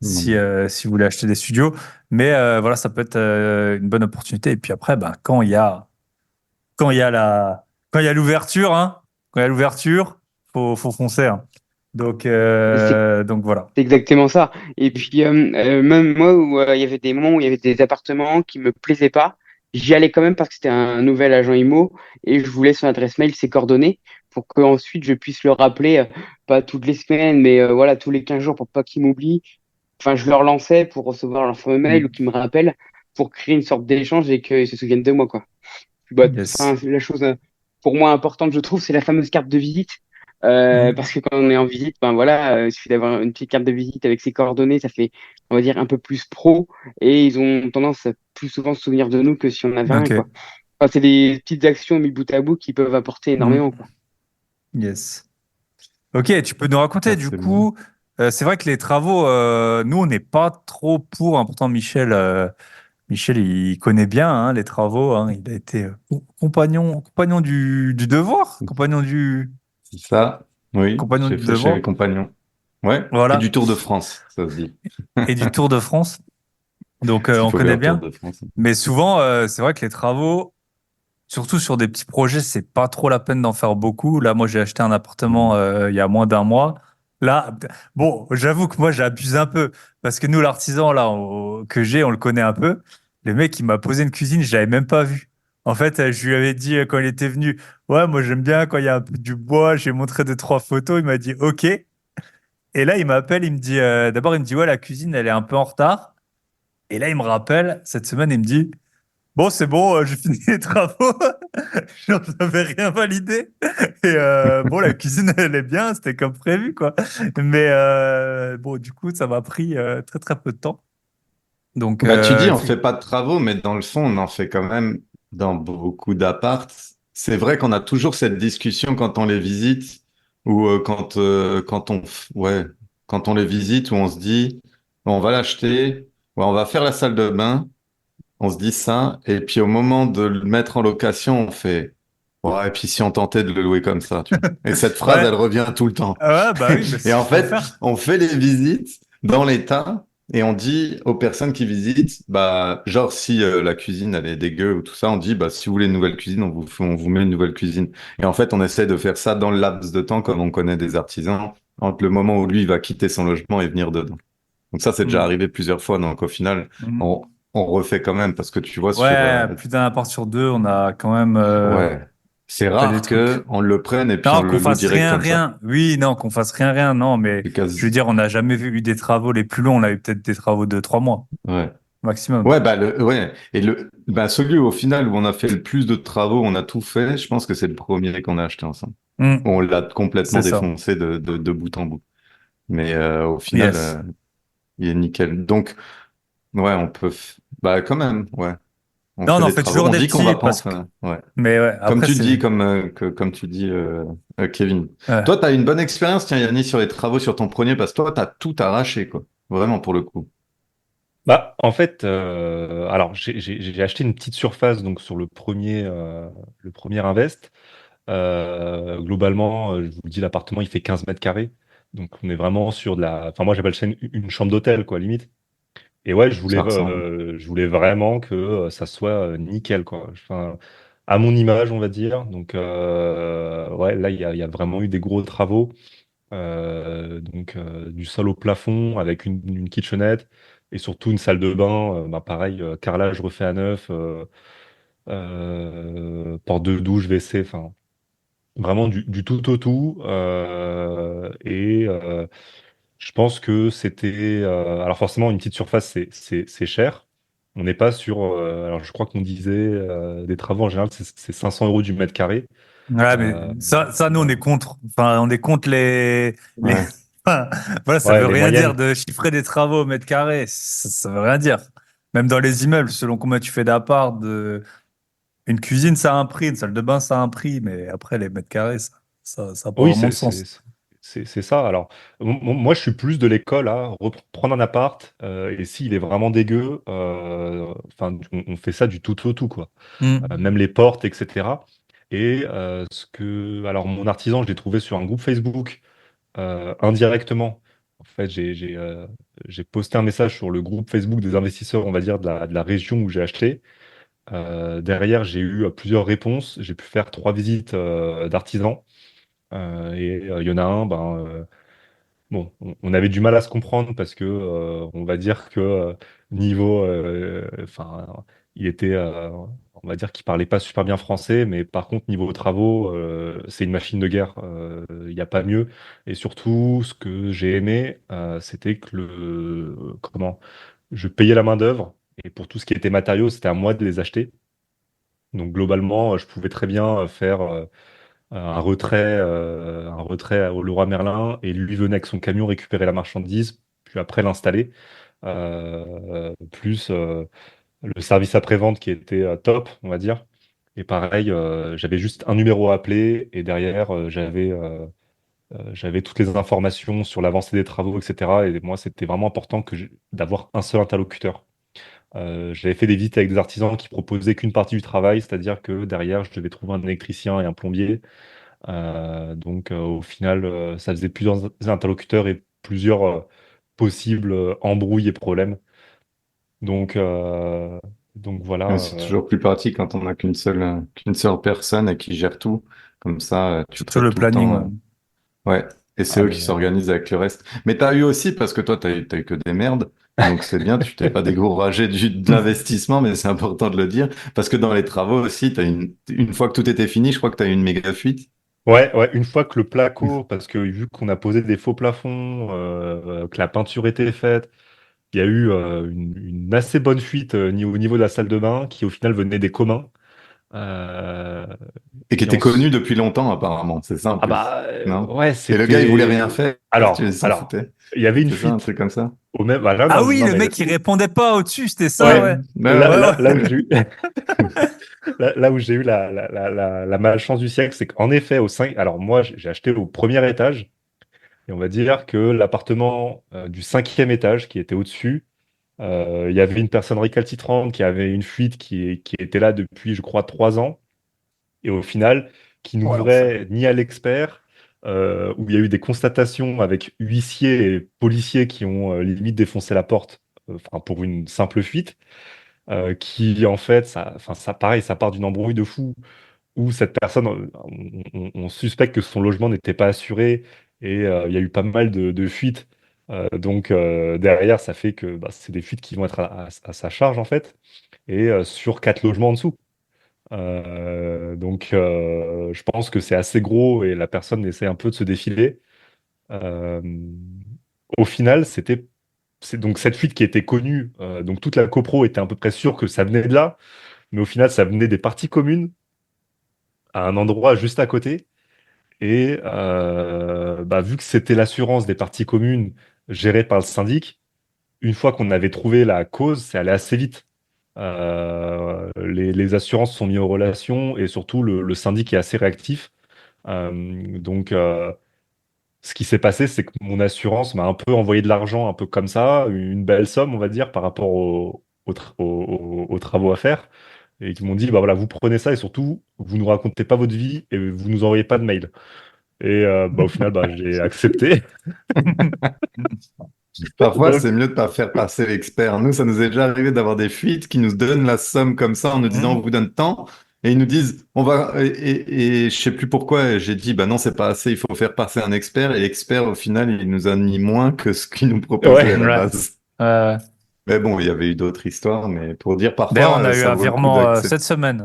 si, Mhm. si vous voulez acheter des studios. Mais voilà, ça peut être une bonne opportunité. Et puis après, ben, quand il y a quand il y a l'ouverture, hein, quand il y a l'ouverture, faut foncer, hein. Donc, C'est donc voilà. c'est exactement ça. Et puis, même moi, où il y avait des moments où il y avait des appartements qui me plaisaient pas, j'y allais quand même parce que c'était un nouvel agent IMO et je voulais son adresse mail, ses coordonnées, pour qu'ensuite je puisse le rappeler, pas toutes les semaines, mais voilà, tous les 15 jours pour pas qu'ils m'oublient. Enfin, je leur lançais pour recevoir leur fameux mail ou Mm. qu'ils me rappellent pour créer une sorte d'échange et qu'ils se souviennent de moi, quoi. Bah, Yes. enfin, la chose pour moi importante, je trouve, c'est la fameuse carte de visite. Mm. Parce que quand on est en visite, ben voilà, il suffit d'avoir une petite carte de visite avec ses coordonnées, ça fait, on va dire, un peu plus pro. Et ils ont tendance à plus souvent se souvenir de nous que si on avait rien, Ok. quoi. Enfin, c'est des petites actions mis bout à bout qui peuvent apporter énormément, Mm. quoi. Yes. Ok, tu peux nous raconter Ça, du c'est bon. coup, c'est vrai que les travaux, nous on n'est pas trop pour, hein. Pourtant Michel il connaît bien, hein, les travaux, hein. Il a été compagnon du devoir, C'est ça. Oui, compagnon j'ai du fait chez les devoir, compagnons. Ouais. Et du voilà, Tour de France, ça se dit. et du Tour de France. Donc S'il on faut faire connaît le Tour bien, de France. mais souvent c'est vrai que les travaux, surtout sur des petits projets, c'est pas trop la peine d'en faire beaucoup. Là, moi, j'ai acheté un appartement Mhm. il y a moins d'un mois. Là, bon, j'avoue que moi, j'abuse un peu parce que nous, l'artisan là que j'ai, on le connaît un peu. Le mec, il m'a posé une cuisine, je l'avais même pas vu. En fait, je lui avais dit quand il était venu, ouais, moi j'aime bien quand il y a un peu du bois. J'ai montré 2, 3 photos. Il m'a dit OK. Et là, il m'appelle, il me dit, d'abord, il me dit ouais, la cuisine, elle est un peu en retard. Et là, il me rappelle cette semaine, il me dit. Bon, c'est bon, j'ai fini les travaux. Genre, je n'avais rien validé. Et bon, la cuisine, elle est bien, c'était comme prévu, quoi. Mais bon, du coup, ça m'a pris très, très peu de temps. Donc, Bah, tu dis, on fait pas de travaux, mais dans le fond, on en fait quand même dans beaucoup d'apparts. C'est vrai qu'on a toujours cette discussion quand on les visite ou ouais, quand on les visite où on se dit, bon, on va l'acheter, ouais, on va faire la salle de bain, on se dit ça, et puis au moment de le mettre en location, on fait, ouais, et puis si on tentait de le louer comme ça, tu vois. Et cette phrase, ouais, elle revient tout le temps. ouais, bah oui, bah, c'est Et ce en qu'il faut fait, faire. on fait les visites dans l'état et on dit aux personnes qui visitent, bah, genre si la cuisine elle est dégueu ou tout ça, on dit, bah, si vous voulez une nouvelle cuisine, on vous met une nouvelle cuisine. Et en fait, on essaie de faire ça dans le laps de temps, comme on connaît des artisans, entre le moment où lui il va quitter son logement et venir dedans. Donc ça, c'est déjà Mm, arrivé plusieurs fois. Donc au final, mm. on, on refait quand même parce que tu vois sur, Ouais, plus d'un appart sur deux, on a quand même ouais, c'est fait des rare que trucs. on le prenne et puis on Non, le qu'on loue fasse direct rien, comme ça. rien. Oui, non, qu'on fasse rien, rien, non, mais C'est je veux quasi, dire, on n'a jamais eu des travaux les plus longs. On a eu peut-être des travaux de 3 mois ouais. maximum. Ouais, bah ouais. Et celui au final où on a fait le plus de travaux, on a tout fait, je pense que c'est le premier qu'on a acheté ensemble. Mm, On l'a complètement c'est ça. défoncé de bout en bout. Mais au final, Yes. il est nickel. Donc, ouais, bah quand même, ouais. On Non, fait on en des fait travaux, toujours on des dit qu'on va petits pas en parce que. faire. Ouais. Mais ouais, Comme après, tu c'est. dis, comme tu dis, Kevin. Ouais. Toi, tu as une bonne expérience, tiens, Yannis, sur les travaux sur ton premier, parce que toi, tu as tout arraché, quoi. Vraiment, pour le coup. Bah, en fait, alors j'ai acheté une petite surface donc sur le premier invest. Globalement, je vous le dis, l'appartement il fait 15 mètres carrés. Donc on est vraiment sur de la. Enfin, moi j'appelle ça une chambre d'hôtel, quoi, limite. Et ouais, Ça ressemble. je voulais vraiment que ça soit nickel, quoi. Enfin, à mon image, on va dire. Donc, ouais, là, il y a vraiment eu des gros travaux. Du sol au plafond avec une kitchenette et surtout une salle de bain. Bah, pareil, carrelage refait à neuf, porte de douche, WC, enfin, vraiment du tout au tout. Je pense que c'était. Alors, forcément, une petite surface, c'est cher. On n'est pas sur. Alors, je crois qu'on disait des travaux en général, c'est 500 euros du mètre carré. Ouais, mais Euh, ça, nous, on est voilà. contre. Enfin, on est contre les... Ouais. Enfin, voilà, ça Ouais, veut les rien dire moyennes. de chiffrer des travaux au mètre carré. Ça veut rien dire. Même dans les immeubles, selon combien tu fais d'appart, une cuisine, ça a un prix, une salle de bain, ça a un prix, mais après, les mètres carrés, ça a pas Oui, vraiment de sens. c'est ça. Alors, moi, je suis plus de l'école à reprendre un appart et s'il est vraiment dégueu, enfin, on fait ça du tout au tout, quoi. Hmm. Même les portes, etc. Alors, mon artisan, je l'ai trouvé sur un groupe Facebook indirectement. En fait, j'ai posté un message sur le groupe Facebook des investisseurs, on va dire, de la région où j'ai acheté. Derrière, j'ai eu plusieurs réponses. J'ai pu faire 3 visites d'artisans. Il y en a un, bon, on avait du mal à se comprendre parce que on va dire que niveau, enfin, il était, on va dire qu'il parlait pas super bien français, mais par contre niveau travaux, c'est une machine de guerre. Il n'y a pas mieux. Et surtout, ce que j'ai aimé, c'était que comment, je payais la main d'œuvre et pour tout ce qui était matériaux, c'était à moi de les acheter. Donc globalement, je pouvais très bien faire un retrait au Leroy Merlin, et lui venait avec son camion récupérer la marchandise, puis après l'installer. Plus le service après-vente qui était top, on va dire. Et pareil, j'avais juste un numéro à appeler et derrière, j'avais toutes les informations sur l'avancée des travaux, etc. Et moi, c'était vraiment important d'avoir un seul interlocuteur. J'avais fait des visites avec des artisans qui proposaient qu'une partie du travail, c'est-à-dire que derrière, je devais trouver un électricien et un plombier. Au final, ça faisait plusieurs interlocuteurs et plusieurs possibles embrouilles et problèmes. Donc, euh, donc Ouais, voilà. c'est toujours plus pratique quand on n'a qu'une seule personne et qui gère tout. Comme ça, tu Sur traites le tout le planning, temps. ouais. Ouais. Et c'est Ah, eux qui mais, s'organisent avec le reste. Mais t'as eu aussi, parce que toi, t'as eu que des merdes. Donc c'est bien, tu t'es pas découragé de l'investissement, mais c'est important de le dire. Parce que dans les travaux aussi, une fois que tout était fini, je crois que t'as eu une méga fuite. ouais, une fois que le placo, parce que vu qu'on a posé des faux plafonds, que la peinture était faite, il y a eu une assez bonne fuite au niveau de la salle de bain qui au final venait des communs. Euh, Et qui et était en, connu depuis longtemps, apparemment. C'est ça en Ah plus. bah Non? ouais, Et le gars, il voulait rien c'était. faire, tu s'en Alors, foutais. il y avait une C'est ça, un fuite truc comme ça? au même. Bah, là, Ah non, oui, non, le mais mec, il répondait pas au-dessus, c'était ça, Ouais, ouais, ouais. ouais, ouais. là où j'ai eu là où j'ai eu la malchance du siècle, c'est qu'en effet, au 5. Alors moi, j'ai acheté au premier étage, et on va dire que l'appartement du cinquième étage qui était au-dessus, il y avait une personne récalcitrante qui avait une fuite qui était là depuis, je crois, 3 ans. Et au final, qui Ouais, enfin. n'ouvrait ni à l'expert, où il y a eu des constatations avec huissiers et policiers qui ont limite défoncé la porte, enfin pour une simple fuite, qui en fait, ça pareil, ça part d'une embrouille de fou, où cette personne, on suspecte que son logement n'était pas assuré, et il y a eu pas mal de fuites. Derrière, ça fait que bah, c'est des fuites qui vont être à sa charge en fait, et sur 4 logements en dessous. Je pense que c'est assez gros et la personne essaie un peu de se défiler. Euh, Au final, c'est donc cette fuite qui était connue. Donc toute la copro était à peu près sûre que ça venait de là, mais au final, ça venait des parties communes à un endroit juste à côté. Et bah, vu que c'était l'assurance des parties communes gérée par le syndic, une fois qu'on avait trouvé la cause, c'est allé assez vite. Les assurances sont mises en relation et surtout le syndic est assez réactif. Donc, ce qui s'est passé, c'est que mon assurance m'a un peu envoyé de l'argent, un peu comme ça, une belle somme, on va dire, par rapport aux travaux à faire. Et qui m'ont dit, bah voilà, vous prenez ça et surtout, vous nous racontez pas votre vie et vous nous envoyez pas de mail. Et bah, au final, bah, j'ai accepté. Parfois, Donc, c'est mieux de pas faire passer l'expert. Nous, ça nous est déjà arrivé d'avoir des fuites qui nous donnent la somme comme ça en nous disant on Mhm. vous donne tant et ils nous disent on va et je sais plus pourquoi j'ai dit bah non c'est pas assez il faut faire passer un expert et l'expert au final il nous a mis moins que ce qu'il nous proposait à ouais. la Ouais. base. Euh, Mais bon il y avait eu d'autres histoires mais pour dire D'ailleurs, on parfois a eu ça un vaut le coup virement d'accepter. cette semaine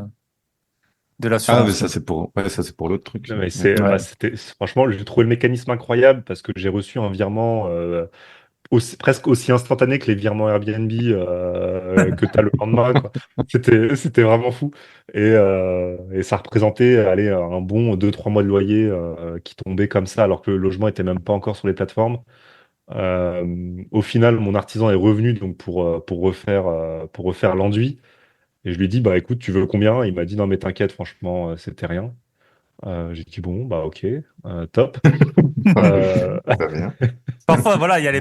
de Ah mais l'assurance. ça c'est pour ouais ça c'est pour l'autre truc Non, ça. mais Ouais. Ouais. franchement, j'ai trouvé le mécanisme incroyable parce que j'ai reçu un virement presque aussi instantané que les virements Airbnb que tu as le lendemain, quoi. C'était vraiment fou. Et ça représentait allez, un bon 2 3 mois de loyer qui tombait comme ça alors que le logement était même pas encore sur les plateformes. Au final, mon artisan est revenu donc pour refaire l'enduit. Et je lui ai dit, bah écoute, tu veux combien? Il m'a dit, non mais t'inquiète, franchement, c'était rien. J'ai dit, bon, bah ok, top. Euh, Très bien. Parfois, voilà, il y a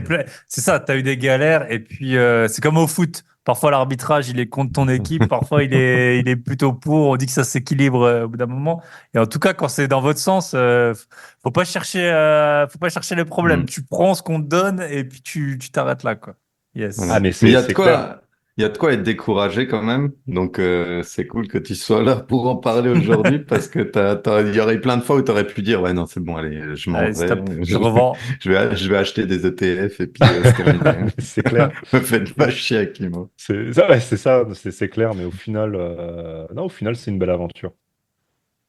c'est ça, tu as eu des galères et puis c'est comme au foot. Parfois, l'arbitrage, il est contre ton équipe. Parfois, il est plutôt pour. On dit que ça s'équilibre au bout d'un moment. Et en tout cas, quand c'est dans votre sens, faut pas chercher les problèmes. Hmm. Tu prends ce qu'on te donne et puis tu t'arrêtes là, quoi. ah Voilà. Yes. mais Mais c'est clair. il y a de quoi être découragé quand même. Donc c'est cool que tu sois là pour en parler aujourd'hui parce que il y aurait eu plein de fois où tu aurais pu dire ouais non c'est bon allez je m'en Allez, vais, stop. Je revends. je vais acheter des ETF et puis c'est terminé. C'est clair. Me faites pas chier avec Kimo. Ouais, c'est ça, c'est clair, mais au final, non, au final, c'est une belle aventure.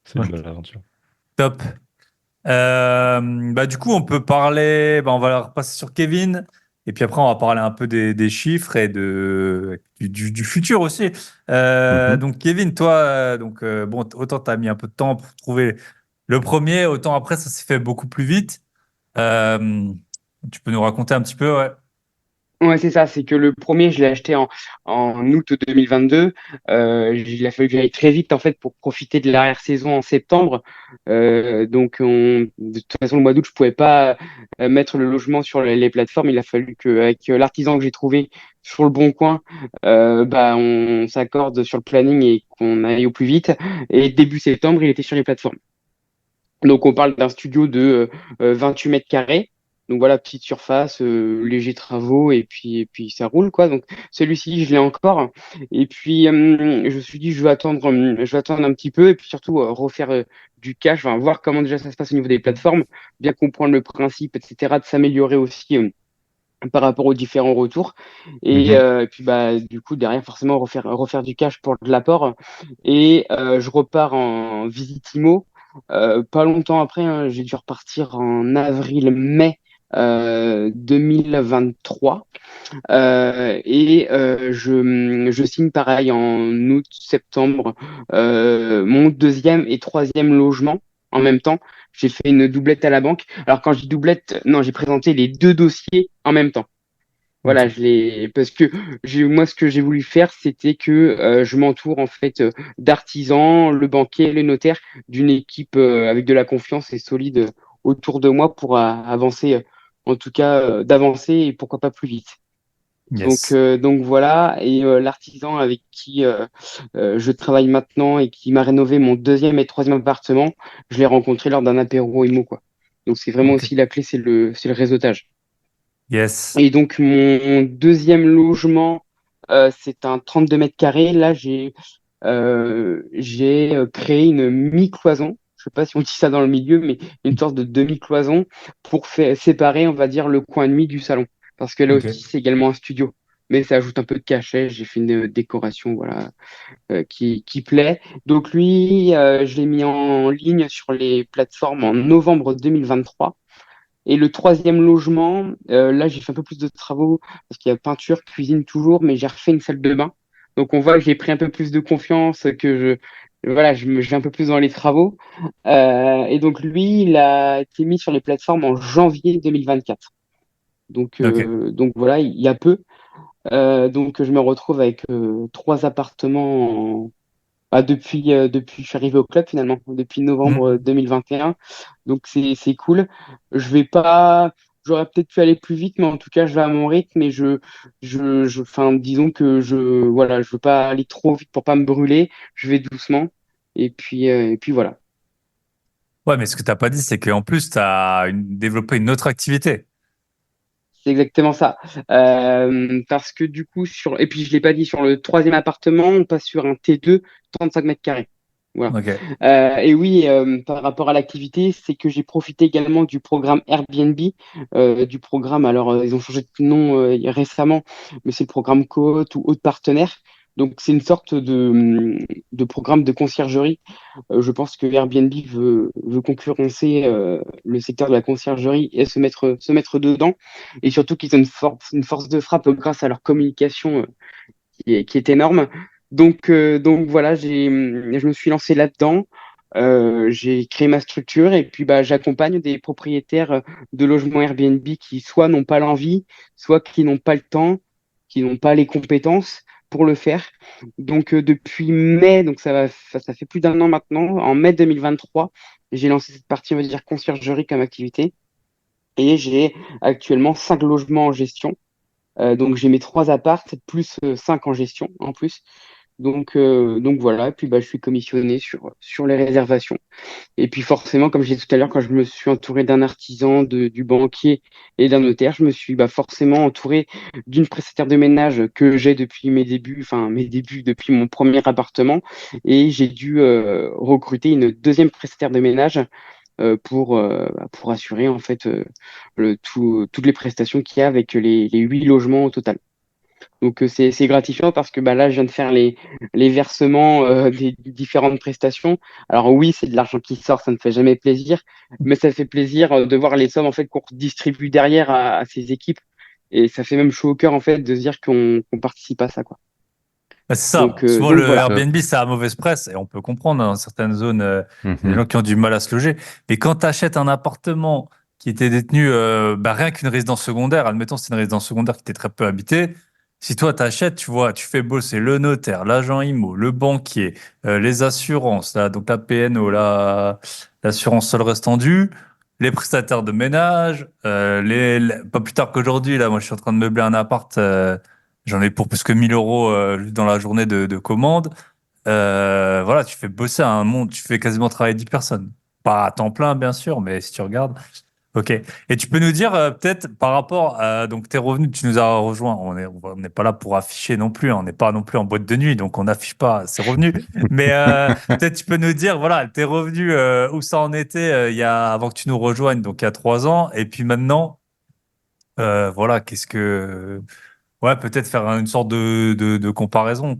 C'est une belle aventure. Top. Bah, du coup, on peut parler, bah, on va repasser sur Kevin, et puis après, on va parler un peu des chiffres et du futur aussi. Mhm. Donc, Kevin, toi, bon, autant tu as mis un peu de temps pour trouver le premier, autant après, ça s'est fait beaucoup plus vite. Euh, Tu peux nous raconter un petit peu, ouais. Ouais, c'est ça, c'est que le premier, je l'ai acheté en août 2022. Il a fallu que j'aille très vite en fait pour profiter de l'arrière-saison en septembre. De toute façon, le mois d'août, je pouvais pas mettre le logement sur les plateformes. Il a fallu que, avec l'artisan que j'ai trouvé sur le Bon Coin, bah, on s'accorde sur le planning et qu'on aille au plus vite. Et début septembre, il était sur les plateformes. Donc, on parle d'un studio de 28 mètres carrés. Donc voilà, petite surface, léger travaux, et puis ça roule, quoi. Donc celui-ci, je l'ai encore. Et puis, je me suis dit, je vais attendre un petit peu, et puis surtout refaire du cash, enfin, voir comment déjà ça se passe au niveau des plateformes, bien comprendre le principe, etc., de s'améliorer aussi par rapport aux différents retours. Mhm. Et puis, bah, du coup, derrière, forcément, refaire du cash pour de l'apport. Et je repars en visite IMO. Pas longtemps après, hein, j'ai dû repartir en avril-mai 2023. Je signe pareil en août-septembre mon deuxième et troisième logement en même temps. J'ai fait une doublette à la banque. Alors quand je dis doublette, non, j'ai présenté les deux dossiers en même temps. Voilà, Ok. parce que moi ce que j'ai voulu faire, c'était que je m'entoure en fait d'artisans, le banquier, le notaire, d'une équipe avec de la confiance et solide autour de moi pour avancer, en tout cas d'avancer et pourquoi pas plus vite. Yes. Donc voilà, et l'artisan avec qui je travaille maintenant et qui m'a rénové mon deuxième et troisième appartement, je l'ai rencontré lors d'un apéro IMO, quoi. Donc c'est vraiment Ok. aussi la clé, c'est le réseautage. Yes. Et donc mon deuxième logement, c'est un 32 mètres carrés. Là, j'ai créé une mi-cloison. Je sais pas si on dit ça dans le milieu, mais une sorte de demi-cloison pour séparer, on va dire, le coin nuit du salon. Parce que là aussi, Ok. c'est également un studio. Mais ça ajoute un peu de cachet. J'ai fait une décoration, voilà, qui plaît. Donc lui, je l'ai mis en ligne sur les plateformes en novembre 2023. Et le troisième logement, là, j'ai fait un peu plus de travaux parce qu'il y a peinture, cuisine toujours, mais j'ai refait une salle de bain. Donc, on voit que j'ai pris un peu plus de confiance, voilà, je vais un peu plus dans les travaux. Et donc, lui, il a été mis sur les plateformes en janvier 2024. Donc, Ok. voilà, il y a peu. Donc je me retrouve avec 3 appartements depuis que je suis arrivé au club finalement, depuis novembre Hmm. 2021. Donc c'est cool. Je vais pas, J'aurais peut-être pu aller plus vite, mais en tout cas je vais à mon rythme et enfin disons que voilà, je veux pas aller trop vite pour pas me brûler. Je vais doucement et puis voilà. Ouais, mais ce que t'as pas dit, c'est qu'en plus, tu as développé une autre activité. C'est exactement ça. Parce que du coup, et puis je l'ai pas dit, sur le troisième appartement, on passe sur un T2, 35 mètres carrés. Voilà. Ok. Et oui, par rapport à l'activité, c'est que j'ai profité également du programme Airbnb, du programme, alors ils ont changé de nom récemment, mais c'est le programme Cohort ou Haute Partenaire. Donc c'est une sorte de programme de conciergerie. Je pense que Airbnb veut concurrencer le secteur de la conciergerie et se mettre dedans. Et surtout qu'ils ont une force de frappe grâce à leur communication qui est énorme. Donc voilà, je me suis lancé là-dedans. J'ai créé ma structure et puis bah, j'accompagne des propriétaires de logements Airbnb qui soit n'ont pas l'envie, soit qui n'ont pas le temps, qui n'ont pas les compétences pour le faire. Donc depuis mai, donc ça fait plus d'1 an maintenant, en mai 2023, j'ai lancé cette partie, on va dire, conciergerie comme activité et j'ai actuellement 5 logements en gestion. Donc j'ai mes 3 appartes plus 5 en gestion en plus. Donc voilà, et puis bah, je suis commissionné sur les réservations. Et puis forcément, comme je disais tout à l'heure, quand je me suis entouré d'un artisan, du banquier et d'un notaire, je me suis bah, forcément entouré d'une prestataire de ménage que j'ai depuis mes débuts depuis mon premier appartement. Et j'ai dû recruter une deuxième prestataire de ménage pour assurer en fait toutes les prestations qu'il y a avec les 8 logements au total. Donc c'est gratifiant parce que bah, là, je viens de faire les versements des différentes prestations. Alors oui, c'est de l'argent qui sort, ça ne fait jamais plaisir, mais ça fait plaisir de voir les sommes en fait qu'on distribue derrière à ces équipes. Et ça fait même chaud au cœur en fait de se dire qu'on participe à ça, quoi. Bah, c'est ça. Souvent, Donc le voilà. Top. Airbnb, ça a mauvaise presse et on peut comprendre dans certaines zones, il y a des Mhm. gens qui ont du mal à se loger. Mais quand tu achètes un appartement qui était détenu, bah, rien qu'une résidence secondaire, admettons, c'est une résidence secondaire qui était très peu habitée. Si toi, tu achètes, tu vois, tu fais bosser le notaire, l'agent IMO, le banquier, les assurances, là, donc la PNO, l'assurance sol restant dû, les prestataires de ménage, pas plus tard qu'aujourd'hui, là, moi, je suis en train de meubler un appart. J'en ai pour plus que 1 000 € dans la journée de commande. Voilà, tu fais bosser un monde, tu fais quasiment travailler 10 personnes. Pas à temps plein, bien sûr, mais si tu regardes. Ok. Et tu peux nous dire peut-être par rapport à donc tes revenus, tu nous as rejoint. On n'est pas là pour afficher non plus, hein. On n'est pas non plus en boîte de nuit, donc on n'affiche pas ses revenus. Mais peut-être tu peux nous dire voilà tes revenus où ça en était avant que tu nous rejoignes, donc il y a 3 ans, et puis maintenant voilà qu'est-ce que ouais peut-être faire une sorte de comparaison.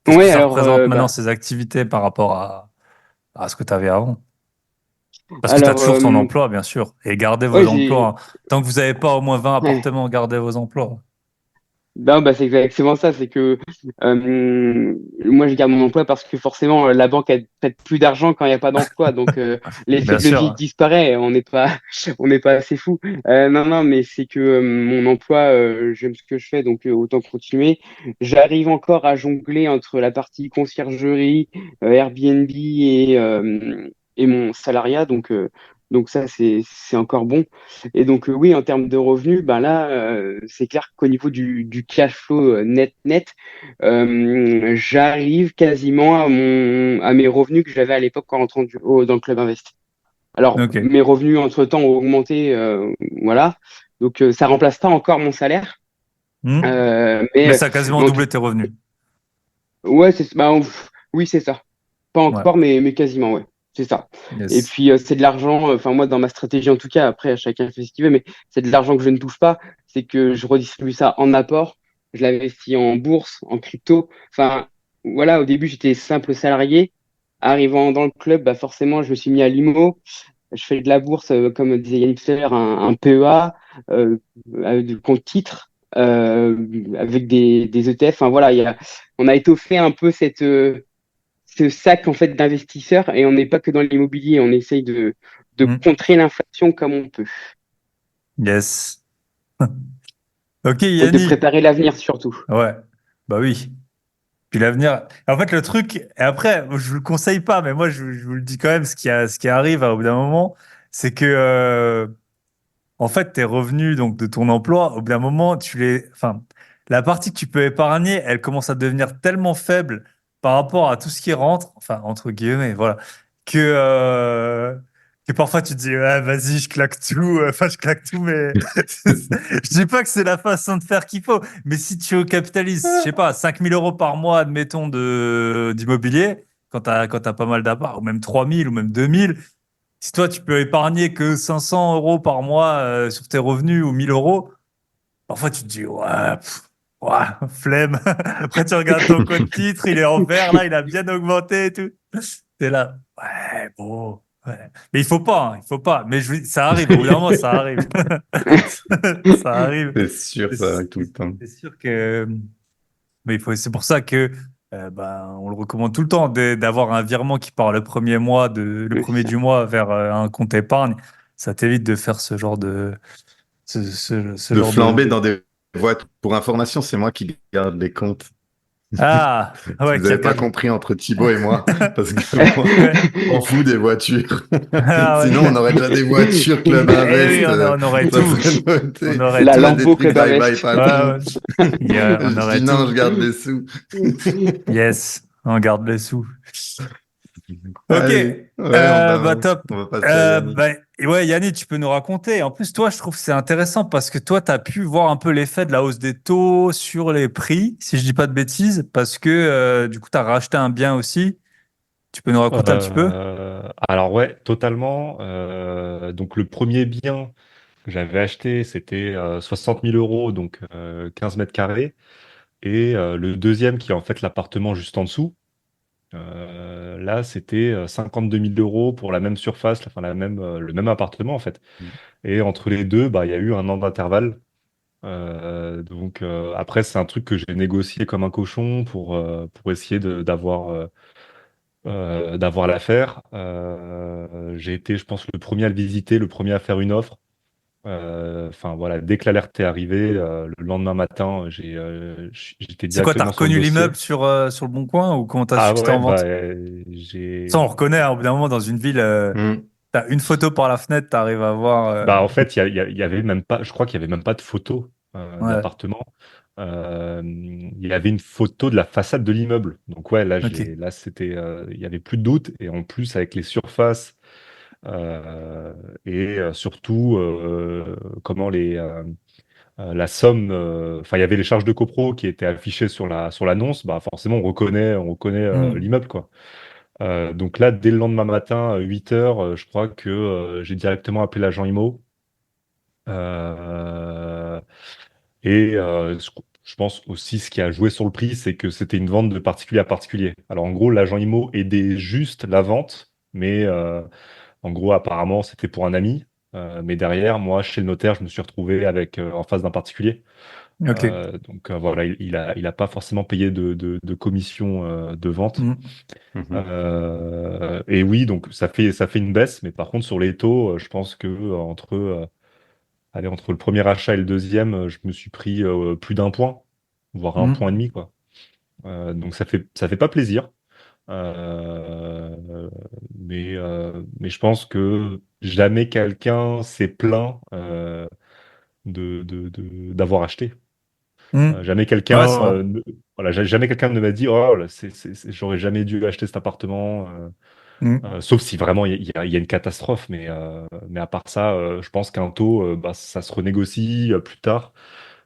Qu'est-ce que Ouais, ça alors représente maintenant ces activités par rapport à ce que tu avais avant? Parce que tu as alors toujours ton emploi, bien sûr. Et gardez ouais, vos j'ai emplois, hein. Tant que vous n'avez pas au moins 20 appartements, gardez vos emplois. Non, bah, c'est exactement ça. C'est que moi, je garde mon emploi parce que forcément, la banque, elle prête plus d'argent quand il n'y a pas d'emploi. Donc, l'effet Bien de sûr, levier hein. disparaît. On n'est pas, on n'est pas assez fou. Non, non, mais c'est que mon emploi, j'aime ce que je fais, donc autant continuer. J'arrive encore à jongler entre la partie conciergerie, Airbnb et mon salariat. Donc ça, c'est encore bon. Et donc, oui, en termes de revenus, ben là, c'est clair qu'au niveau du cash flow net, j'arrive quasiment à mes revenus que j'avais à l'époque en rentrant dans le club investi. Alors, Ok. mes revenus, entre-temps, ont augmenté, voilà. Donc, ça remplace pas encore mon salaire. Hmm. Mais Mais, ça a quasiment mais en tout doublé tes revenus. ouais, oui, c'est ça. Pas Ouais. encore, mais quasiment, ouais. C'est ça. Et Yes. puis, c'est de l'argent, enfin, moi, dans ma stratégie, en tout cas, après, chacun fait ce qu'il veut, mais c'est de l'argent que je ne touche pas. C'est que je redistribue ça en apport. Je l'investis en bourse, en crypto. Enfin, voilà, au début, j'étais simple salarié. Arrivant dans le club, bah, forcément, je me suis mis à l'IMO. Je fais de la bourse, comme disait Yannick tout à l'heure, un PEA, avec du compte titre, avec des ETF. Enfin, voilà, on a étoffé un peu ce sac en fait d'investisseurs et on n'est pas que dans l'immobilier, on essaye de Hmm. contrer l'inflation comme on peut. Yes. Ok, Et de Yanni. préparer l'avenir surtout. Ouais, bah oui. Puis l'avenir. En fait, le truc, et après, je vous le conseille pas, mais moi, je vous le dis quand même, ce qui arrive au bout d'un moment, c'est que, en fait, tes revenus donc, de ton emploi, au bout d'un moment, enfin, la partie que tu peux épargner, elle commence à devenir tellement faible par rapport à tout ce qui rentre, enfin, entre guillemets, voilà, que, euh, que parfois tu te dis, ouais, vas-y, je claque tout, enfin, je claque tout, mais je dis pas que c'est la façon de faire qu'il faut, mais si tu capitalises, je sais pas, 5 000 € par mois, admettons, d'immobilier, quand t'as pas mal d'appart, ou même 3 000 ou même 2 000. Si toi, tu peux épargner que 500 € par mois sur tes revenus ou 1 000 €, parfois tu te dis, ouais, ouais, flemme. Après, tu regardes ton code titre, il est en vert, là, il a bien augmenté et tout. T'es là, ouais, bon. Ouais. Mais il faut pas, il faut pas. Mais ça arrive, au bout d'un moment, ça arrive. Ça arrive. C'est sûr, C'est ça arrive tout le temps. c'est sûr que. Mais c'est pour ça que on le recommande tout le temps d'avoir un virement qui part le Ouais, premier c'est ça. du mois vers un compte épargne. Ça t'évite de faire ce De genre de. flamber dans des voitures. Pour information, c'est moi qui garde les comptes. Ah, Si ouais, vous qui n'avez pas regarde. compris entre Thibaut et moi, parce que moi, Ouais. on fout des voitures. Ah Sinon, on ouais. aurait déjà des voitures Club Eh oui, Invest. on aurait Ça tout. serait On noté. aurait La Tu vois, tout. des Lambo trucs Club bye-bye Invest. Ouais, patron. ouais. On Je aurait dis non, tout. je garde des sous. Yes, on garde les sous. Ok, Allez, ouais, on bah balance. top. On va passer à Yannick. Bah, et ouais, Yannick, tu peux nous raconter. En plus, toi, je trouve que c'est intéressant parce que toi, tu as pu voir un peu l'effet de la hausse des taux sur les prix, si je dis pas de bêtises, parce que du coup, tu as racheté un bien aussi. Tu peux nous raconter un petit peu? Alors ouais, totalement. Donc le premier bien que j'avais acheté, c'était 60 000 euros, donc 15 mètres carrés. Et le deuxième, qui est en fait l'appartement juste en dessous, là, c'était 52 000 euros pour la même surface, enfin le même appartement en fait. Et entre les deux, bah, il y a eu un an d'intervalle. Donc après, c'est un truc que j'ai négocié comme un cochon pour essayer d'avoir l'affaire. J'ai été, je pense, le premier à le visiter, le premier à faire une offre. Enfin voilà, dès que l'alerte est arrivée, le lendemain matin, j'étais C'est quoi, tu as directement sur le reconnu dossier. l'immeuble sur le Bon Coin ou comment tu as su Ah que c'était en ouais, bah vente? Ça, on j'ai. reconnaît, hein, au bout d'un moment, dans une ville, Hmm. tu as une photo par la fenêtre, tu arrives à voir. Bah en fait, il y avait même pas, je crois qu'il y avait même pas de photo Ouais, d'appartement. Il y avait une photo de la façade de l'immeuble. Donc ouais, ok. là c'était, il y avait plus de doute. Et en plus avec les surfaces et surtout comment la somme, enfin il y avait les charges de copro qui étaient affichées sur l'annonce. Bah forcément on reconnaît Hmm. l'immeuble quoi. Donc là, dès le lendemain matin, 8 heures, je crois que j'ai directement appelé l'agent IMO. Euh, et je pense aussi ce qui a joué sur le prix, c'est que c'était une vente de particulier à particulier. Alors en gros, l'agent IMO aidait juste la vente, mais en gros, apparemment, c'était pour un ami. Mais derrière, moi, chez le notaire, je me suis retrouvé avec en face d'un particulier. Ok. Donc voilà, il a pas forcément payé de commission de vente. Hmm. Mhm. Et oui, donc ça fait une baisse, mais par contre sur les taux, je pense que entre le premier achat et le deuxième, je me suis pris plus d'un point, voire un point et Hmm. demi, quoi. Donc ça fait pas plaisir. Euh, mais je pense que jamais quelqu'un s'est plaint d'avoir acheté. Hmm. Jamais Ouais, quelqu'un c'est vrai. voilà, jamais quelqu'un ne m'a dit oh là, j'aurais jamais dû acheter cet appartement. Hmm. Sauf si vraiment il y a une catastrophe, mais à part ça, je pense qu'un taux, bah, ça se renégocie plus tard.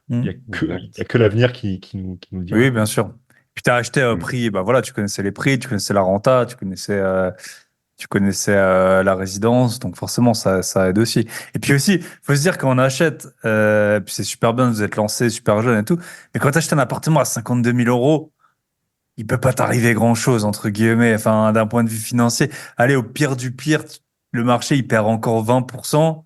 Il y a Exact. que l'avenir qui nous le Oui, dira, bien quoi. sûr. Puis tu as acheté au Hmm. prix, bah voilà, tu connaissais les prix, tu connaissais la renta, tu connaissais la résidence, donc forcément ça aide aussi. Et puis aussi, faut se dire qu'on achète, puis c'est super bien, vous êtes lancé, super jeune et tout, mais quand tu achètes un appartement à 52 000 euros, il peut pas t'arriver grand-chose, entre guillemets, enfin d'un point de vue financier. Allez, au pire du pire, le marché il perd encore 20%.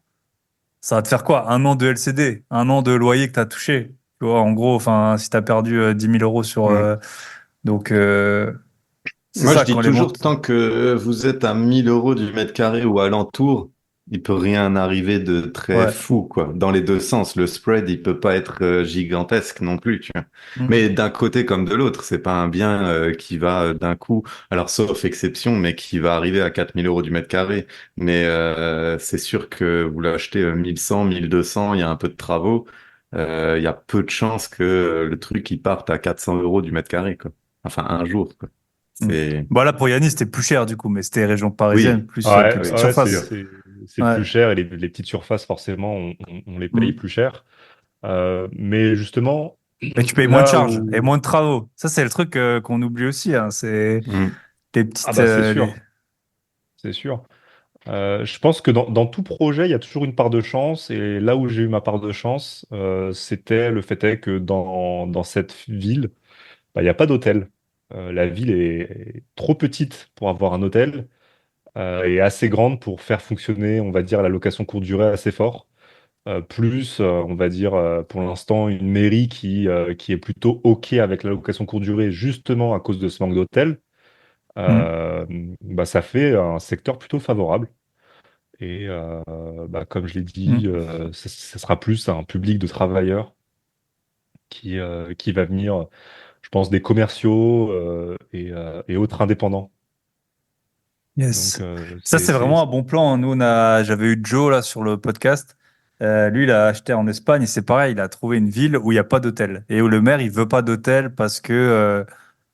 Ça va te faire quoi? Un an de LCD, un an de loyer que tu as touché. Tu vois, en gros, enfin, si tu as perdu 10 000 euros sur. Hmm. Donc, c'est Moi, je ça, quand dis les toujours, montres. tant que vous êtes à 1 000 € du mètre carré ou alentour, il peut rien arriver de très Ouais. fou, quoi. Dans les deux sens, le spread, il peut pas être gigantesque non plus, tu vois. Mm. Mais d'un côté comme de l'autre, c'est pas un bien qui va d'un coup, alors sauf exception, mais qui va arriver à 4 000 € du mètre carré. Mais c'est sûr que vous l'achetez 1100, 1200, il y a un peu de travaux, il y a peu de chances que le truc il parte à 400 € du mètre carré, quoi. Enfin, un jour, quoi. Mm. C'est, Bon, là, pour Yannis, c'était plus cher, du coup, mais c'était région parisienne, oui, plus Ouais, oui, petite ouais, c'est c'est sûr. surface. c'est Ouais. plus cher et les petites surfaces, forcément, on les paye Mm. plus cher. Mais justement, Mais tu payes moins de là charges et où... moins de travaux. Ça, c'est le truc qu'on oublie aussi, hein. C'est Mm. les Ah petites. bah c'est sûr, c'est sûr. Je pense que dans tout projet, il y a toujours une part de chance. Et là où j'ai eu ma part de chance, c'était le fait est que dans cette ville, bah, il n'y a pas d'hôtel. La ville est trop petite pour avoir un hôtel et assez grande pour faire fonctionner, on va dire, la location courte durée assez fort. On va dire, pour l'instant, une mairie qui est plutôt OK avec la location courte durée, justement à cause de ce manque d'hôtel. Mm. Euh, Bah, ça fait un secteur plutôt favorable. Et bah, comme je l'ai dit, Mm. ça sera plus un public de travailleurs qui va venir, je pense, des commerciaux et autres indépendants. Donc, Yes. Ça, c'est vraiment un bon plan. Nous, j'avais eu Joe là sur le podcast. Lui, il a acheté en Espagne et c'est pareil. Il a trouvé une ville où il n'y a pas d'hôtel et où le maire, il veut pas d'hôtel parce que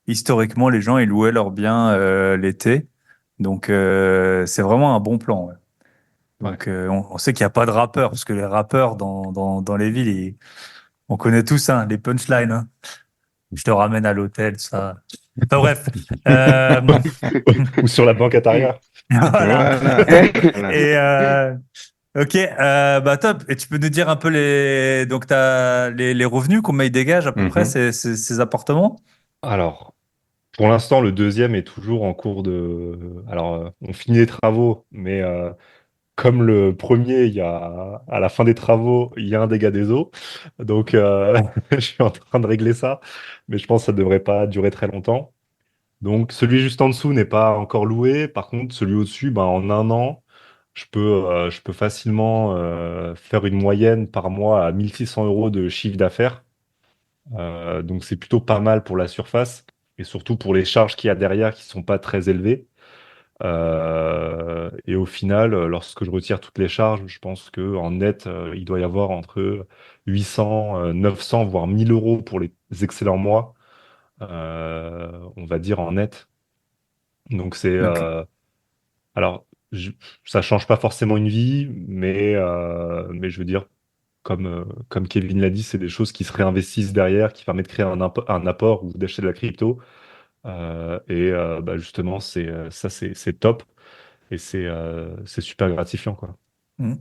historiquement, les gens, ils louaient leurs biens l'été. Donc, c'est vraiment un bon plan. Ouais. ouais. Donc, on sait qu'il n'y a pas de rappeurs parce que les rappeurs dans les villes, on connaît tous hein, les punchlines. Hein. Je te ramène à l'hôtel, ça. Enfin, bref. Euh, Ou sur la banquette arrière. voilà. Voilà, voilà. Et ok, bah top. Et tu peux nous dire un peu donc t'as les revenus, combien ils dégagent à peu près Mhm. ces appartements? Alors, pour l'instant, le deuxième est toujours en cours de... Alors, on finit les travaux, mais comme le premier, à la fin des travaux, il y a un dégât des eaux. Donc, je suis en train de régler ça, mais je pense que ça ne devrait pas durer très longtemps. Donc, celui juste en dessous n'est pas encore loué. Par contre, celui au-dessus, ben, en un an, je peux facilement faire une moyenne par mois à 1 600 € de chiffre d'affaires. Donc, c'est plutôt pas mal pour la surface et surtout pour les charges qu'il y a derrière qui sont pas très élevées. Et au final, lorsque je retire toutes les charges, je pense que en net, il doit y avoir entre 800, 900, voire 1 000 € pour les excellents mois, on va dire en net. Donc c'est Ok. alors je- ça change pas forcément une vie, mais je veux dire comme Kevin l'a dit, c'est des choses qui se réinvestissent derrière, qui permettent de créer un apport ou d'acheter de la crypto. Bah, justement, c'est top. Et c'est super gratifiant, quoi. Mhm.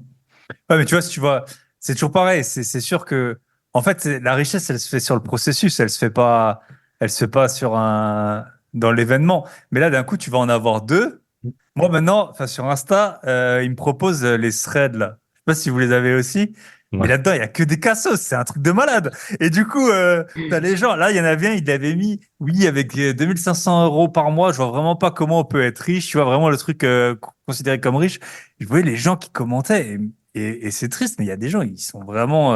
Ouais, mais tu vois, si tu vois, c'est toujours pareil. C'est sûr que, en fait, la richesse, elle se fait sur le processus. Elle se fait pas dans l'événement. Mais là, d'un coup, tu vas en avoir deux. Moi, maintenant, enfin, sur Insta, ils me proposent les threads, là. Je sais pas si vous les avez aussi. Mais Ouais. là-dedans, il y a que des cassos. C'est un truc de malade. Et du coup, t'as les gens. Là, il y en avait un, il l'avait mis, oui, avec 2500 € par mois. Je vois vraiment pas comment on peut être riche. Tu vois, vraiment le truc considéré comme riche. Je voyais les gens qui commentaient. Et c'est triste, mais il y a des gens, ils sont vraiment,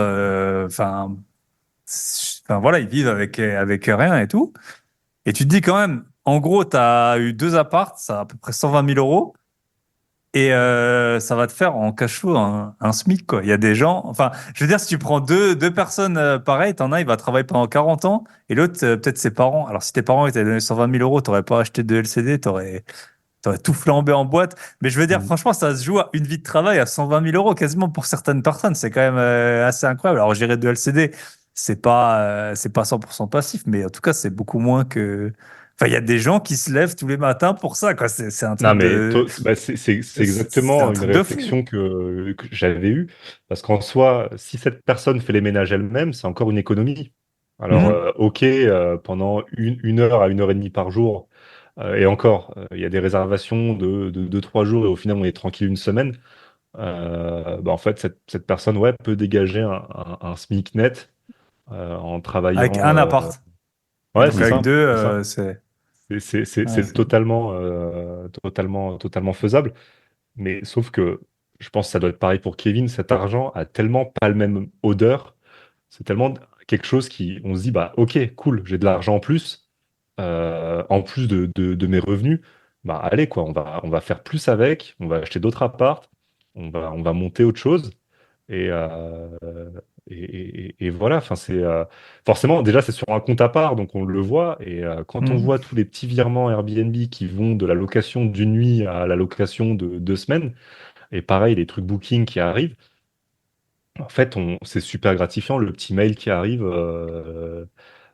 enfin voilà, ils vivent avec rien et tout. Et tu te dis quand même, en gros, tu as eu deux apparts, ça a à peu près 120 000 euros. Et ça va te faire en cash flow un SMIC, quoi. Il y a des gens, enfin, je veux dire, si tu prends deux personnes pareilles, t'en as, il va travailler pendant 40 ans, et l'autre, peut-être ses parents. Alors, si tes parents ils t'avaient donné 120 000 euros, t'aurais pas acheté de LCD, t'aurais tout flambé en boîte. Mais je veux dire, Mm. franchement, ça se joue à une vie de travail à 120 000 euros, quasiment pour certaines personnes. C'est quand même assez incroyable. Alors, gérer de LCD, c'est pas 100% passif, mais en tout cas, c'est beaucoup moins que. Enfin, il y a des gens qui se lèvent tous les matins pour ça, quoi. C'est un Non, truc mais de. bah, c'est C'est un exactement une truc de fou. réflexion que j'avais eue. Parce qu'en soi, si cette personne fait les ménages elle-même, c'est encore une économie. Alors, Mhm. OK, pendant une heure à 1 heure et demie par jour, et encore, il y a des réservations de 2, 3 jours, et au final, on est tranquille une semaine. Bah, en fait, cette personne, ouais, peut dégager un SMIC net en Avec travaillant. un appart. Et Ouais, donc, c'est avec ça, deux, c'est ça. c'est. Ouais, C'est totalement faisable. Mais sauf que je pense que ça doit être pareil pour Kevin, cet argent a tellement pas le même odeur. C'est tellement quelque chose qui, on se dit, bah ok, cool, j'ai de l'argent en plus de mes revenus. Bah allez, quoi, on va faire plus avec, on va acheter d'autres apparts, on va monter autre chose. Et, euh, et voilà, enfin, forcément, déjà, c'est sur un compte à part, donc on le voit. Et quand on Mm. voit tous les petits virements Airbnb qui vont de la location d'une nuit à la location de 2 semaines, et pareil, les trucs Booking qui arrivent, en fait, c'est super gratifiant, le petit mail qui arrive.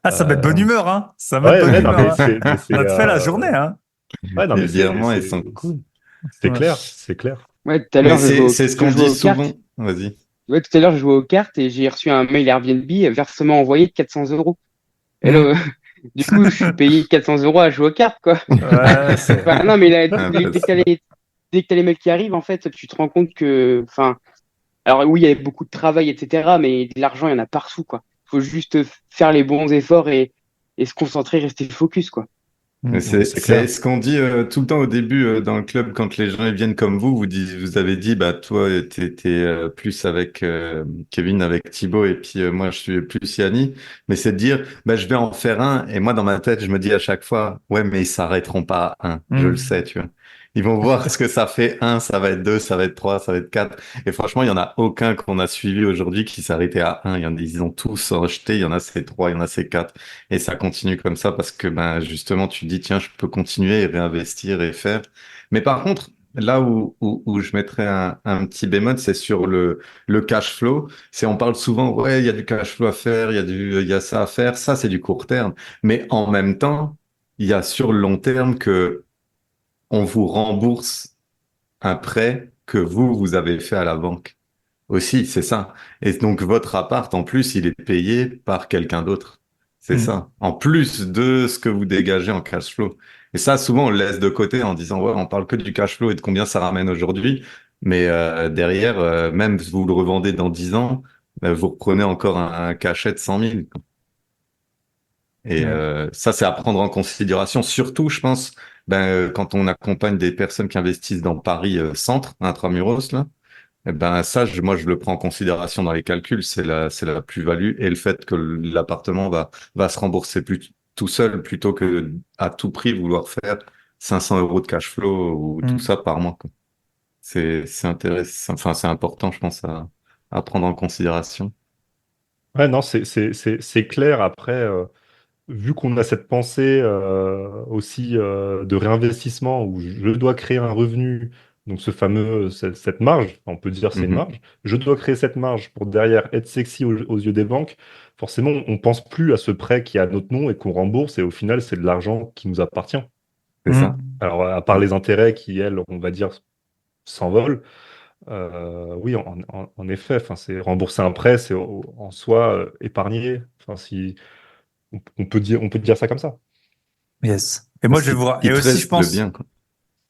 Ah, ça met de bonne Euh, humeur, hein. Ça met de ouais, bonne ouais, non, humeur, mais hein. Ça te fait la journée, hein. ouais, non, Les mais virements, ils sont cool. c'est Ouais. clair, c'est clair. Ouais, tout à Mais l'heure, c'est ce je qu'on jouais dit aux cartes. souvent. Vas-y. Ouais, tout à l'heure, je jouais aux cartes et j'ai reçu un mail Airbnb, versement envoyé de 400 euros. Et là, Mm. du coup, je suis payé 400 euros à jouer aux cartes, quoi. Ouais, Enfin, non, mais là, Un peu ça. dès que t'as les mecs qui arrivent, en fait, tu te rends compte que, enfin, alors oui, il y a beaucoup de travail, etc., mais de l'argent, il y en a partout, quoi. Faut juste faire les bons efforts et se concentrer, rester focus, quoi. Mais Mm. Non, mais c'est c'est clair. ce qu'on dit tout le temps au début dans le club quand les gens ils viennent comme vous avez dit bah toi t'es plus avec Kevin avec Thibaut et puis moi je suis plus Yanni, mais c'est de dire bah je vais en faire un et moi dans ma tête je me dis à chaque fois ouais mais ils s'arrêteront pas à un, je le sais Mm. tu vois. Ils vont voir ce que ça fait un, ça va être deux, ça va être trois, ça va être quatre. Et franchement, il y en a aucun qu'on a suivi aujourd'hui qui s'arrêtait à un. Ils ont tous rejeté. Il y en a c'est trois, il y en a c'est quatre. Et ça continue comme ça parce que ben justement tu dis tiens je peux continuer et réinvestir et faire. Mais par contre là où je mettrais un petit bémol c'est sur le cash flow. C'est on parle souvent ouais il y a du cash flow à faire, il y a ça à faire. Ça c'est du court terme. Mais en même temps il y a sur le long terme que on vous rembourse un prêt que vous avez fait à la banque. Aussi, c'est ça. Et donc, votre appart, en plus, il est payé par quelqu'un d'autre. C'est Mm. ça. En plus de ce que vous dégagez en cash flow. Et ça, souvent, on le laisse de côté en disant, ouais, on parle que du cash flow et de combien ça ramène aujourd'hui. Mais derrière, même si vous le revendez dans 10 ans, vous reprenez encore un cachet de 100 000. Et Ouais. ça, c'est à prendre en considération. Surtout, je pense, quand on accompagne des personnes qui investissent dans Paris centre, intramuros, là, eh ben ça, moi, je le prends en considération dans les calculs. C'est la plus-value et le fait que l'appartement va se rembourser tout seul plutôt que à tout prix vouloir faire 500 euros de cash flow ou tout Mm. ça par mois, quoi. C'est intéressant. Enfin, c'est important, je pense, à prendre en considération. Ouais, non, c'est clair. Après, vu qu'on a cette pensée aussi de réinvestissement où je dois créer un revenu, donc cette marge, on peut dire c'est une Mhm. marge, je dois créer cette marge pour derrière être sexy aux yeux des banques, forcément on pense plus à ce prêt qui est à notre nom et qu'on rembourse et au final c'est de l'argent qui nous appartient. C'est ça. Mm. Alors à part les intérêts qui, elles, on va dire, s'envolent, oui, en effet, enfin, c'est rembourser un prêt, c'est en soi épargner. Enfin, si on peut dire ça comme ça. Yes. Et moi, Qui et te aussi, reste le bien, quoi.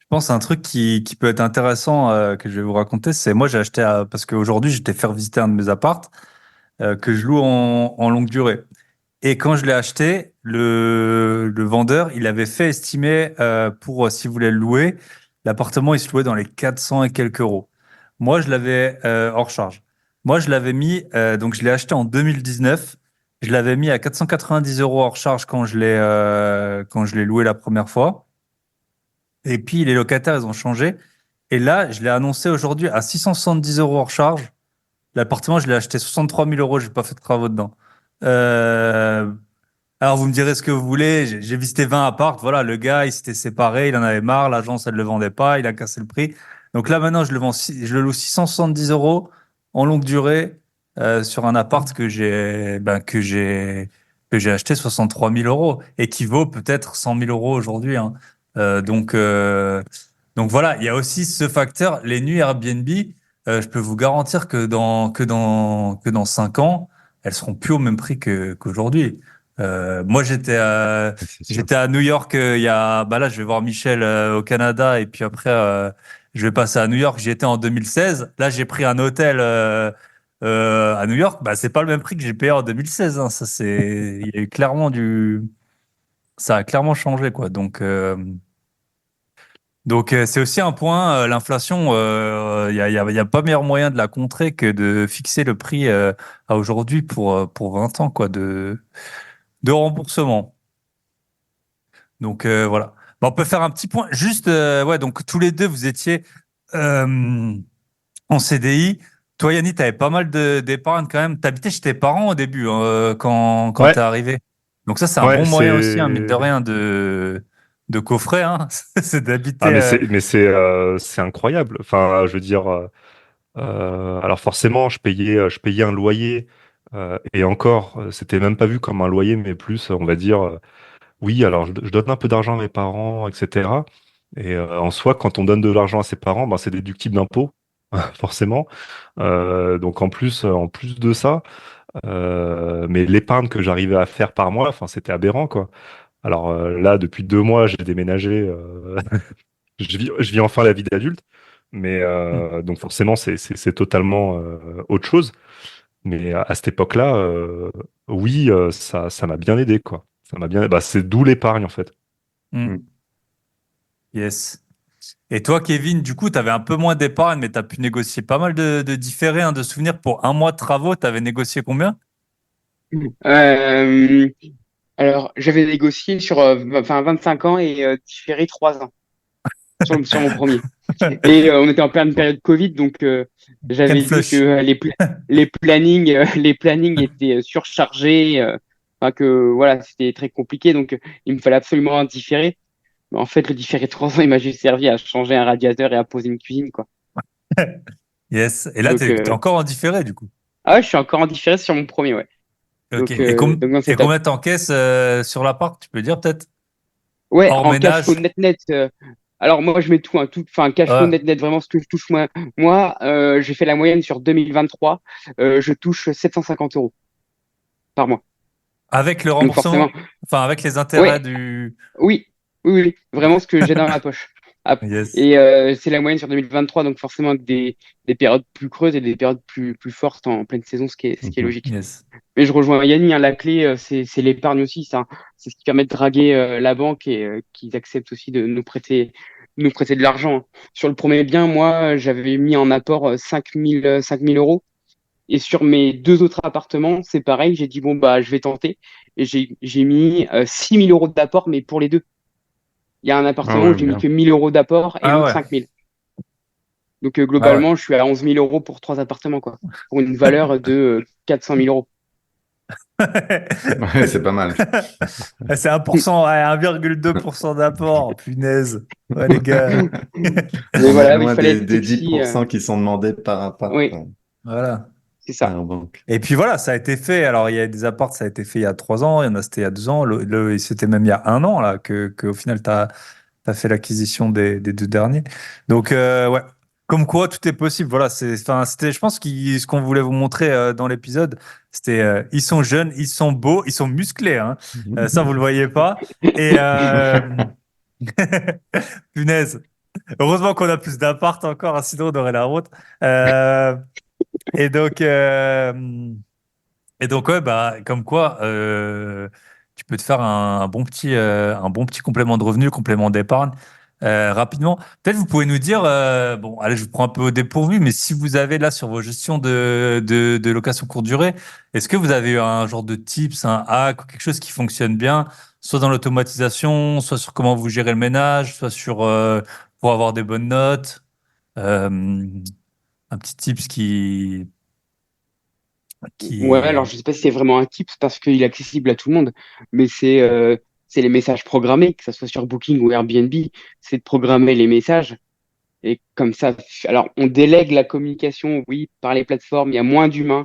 je pense un truc qui peut être intéressant que je vais vous raconter, c'est moi, j'ai acheté parce qu'aujourd'hui, j'étais faire visiter un de mes appartes que je loue en longue durée. Et quand je l'ai acheté, le vendeur, il avait fait estimer pour, si vous voulez le louer, l'appartement, il se louait dans les 400 et quelques euros. Moi, je l'avais hors charge. Moi, je l'avais mis, donc je l'ai acheté en 2019. Je l'avais mis à 490 euros hors charge quand je l'ai loué la première fois. Et puis, les locataires, ils ont changé. Et là, je l'ai annoncé aujourd'hui à 670 euros hors charge. L'appartement, je l'ai acheté 63 000 euros. J'ai pas fait de travaux dedans. Euh, alors, vous me direz ce que vous voulez. J'ai visité 20 apparts. Voilà, le gars, il s'était séparé, il en avait marre. L'agence, elle le vendait pas. Il a cassé le prix. Donc là, maintenant, je le loue 670 euros en longue durée sur un appart que j'ai acheté 63 000 euros et qui vaut peut-être 100 000 euros aujourd'hui, hein. Euh, donc, euh, donc voilà, il y a aussi ce facteur. Les nuits Airbnb, je peux vous garantir que dans 5 ans, elles seront plus au même prix qu'aujourd'hui. Moi, C'est sûr. j'étais à New York bah là, je vais voir Michel au Canada et puis après, je vais passer à New York. J'y étais en 2016. Là, j'ai pris un hôtel à New York. Bah, c'est pas le même prix que j'ai payé en 2016, hein. Il y a eu clairement ça a clairement changé, quoi. Donc, c'est aussi un point, l'inflation, y a pas meilleur moyen de la contrer que de fixer le prix à aujourd'hui pour 20 ans quoi, de remboursement. Donc, voilà. Bon, on peut faire un petit point. Juste, ouais, donc tous les deux, vous étiez euh, en CDI. Toi, Yannick, tu avais pas mal d'épargne quand même. Tu habitais chez tes parents au début quand Ouais, tu es arrivé. Donc, ça, c'est un ouais, bon moyen aussi, hein, mine de c'est. rien, de coffret. Hein. C'est Ah, d'habiter. mais c'est incroyable. Enfin, je veux dire, alors forcément, je payais un loyer, et encore, c'était même pas vu comme un loyer, mais plus, on va dire, oui, alors je donne un peu d'argent à mes parents, etc. Et en soi, quand on donne de l'argent à ses parents, ben, c'est déductible d'impôts, forcément. Donc en plus de ça, mais l'épargne que j'arrivais à faire par mois, enfin, c'était aberrant, quoi. Alors là, depuis 2 mois, j'ai déménagé. Je vis enfin la vie d'adulte, mais donc forcément, c'est totalement autre chose. Mais à cette époque-là, oui, ça m'a bien aidé, quoi. Ça m'a bien. Bah, c'est d'où l'épargne, en fait. Hmm, Mm. yes. Et toi, Kevin, du coup, tu avais un peu moins d'épargne, mais tu as pu négocier pas mal de différés, hein, de souvenirs. Pour un mois de travaux, tu avais négocié combien? Euh, alors, j'avais négocié sur 25 ans et différé 3 ans sur mon premier. Et on était en pleine période Covid, donc Ken j'avais vu que Flush. les plannings étaient surchargés, enfin que voilà, c'était très compliqué, donc il me fallait absolument un différé. Mais en fait, le différé de 3 ans, il m'a juste servi à changer un radiateur et à poser une cuisine, quoi. Yes. Et là, Donc, t'es encore en différé, du coup. ah ouais, je suis encore en différé sur mon premier, ouais. Ok. Et Donc non, c'est top. combien t'encaisses sur l'appart, tu peux dire peut-être? Ouais, Hors en cash flow ménage? net. Alors moi, je mets tout, hein, tout, enfin cash flow Ouais. net, vraiment ce que je touche moi. Moi, j'ai fait la moyenne sur 2023. Je touche 750 euros par mois. Avec le Donc forcément, remboursement? Enfin, avec les intérêts ouais, du. oui, oui, vraiment ce que j'ai dans ma poche. Ah, Yes. et c'est la moyenne sur 2023, donc forcément des périodes plus creuses et des périodes plus fortes en pleine saison, ce qui est Mhm. logique. Yes. Mais je rejoins Yannick, hein, la clé, c'est l'épargne aussi. Ça, c'est ce qui permet de draguer la banque et qu'ils acceptent aussi de nous prêter de l'argent, hein. Sur le premier bien, moi, j'avais mis en apport 5 000 euros. Et sur mes deux autres appartements, c'est pareil. J'ai dit, bon, bah, je vais tenter. Et j'ai mis 6 000 euros d'apport, mais pour les deux. Il y a un Ah appartement où ouais, j'ai mis bien. que 1 000 euros d'apport et Ah l'autre ouais. 5 000. Donc, Ah ouais. globalement, je suis à 11 000 euros pour trois appartements, quoi. Pour une valeur de 400 000 euros. Ouais, c'est pas mal. C'est 1%, ouais, 1,2% d'apport. Punaise. Ouais, les gars. Mais On est voilà, il loin fallait des, être des dix sexy. pour cent qui sont demandés par appart Oui, Voilà. c'est ça. en banque. Et puis voilà, ça a été fait. Alors, il y a des apparts, ça a été fait il y a 3 ans, il y en a, c'était il y a 2 ans. C'était même il y a un an, là, au final, tu as fait l'acquisition des deux derniers. Donc, ouais, comme quoi, tout est possible. Voilà, enfin, je pense que ce qu'on voulait vous montrer dans l'épisode, c'était ils sont jeunes, ils sont beaux, ils sont musclés. Hein. Ça, vous le voyez pas. Et punaise. Heureusement qu'on a plus d'appart encore, hein, sinon on aurait la honte. Euh, et donc, ouais, bah, comme quoi, tu peux te faire un bon petit complément de revenu, complément d'épargne rapidement. Peut-être vous pouvez nous dire, bon, allez, je vous prends un peu au dépourvu, mais si vous avez là sur vos gestions de location courte durée, est-ce que vous avez un genre de tips, un hack, ou quelque chose qui fonctionne bien, soit dans l'automatisation, soit sur comment vous gérez le ménage, soit sur pour avoir des bonnes notes, un petit tips Ouais, alors qui... je sais pas si c'est vraiment un tip parce qu'il est accessible à tout le monde, mais c'est les messages programmés, que ce soit sur Booking ou Airbnb, c'est de programmer les messages. Et comme ça, alors on délègue la communication, oui, par les plateformes, il y a moins d'humains.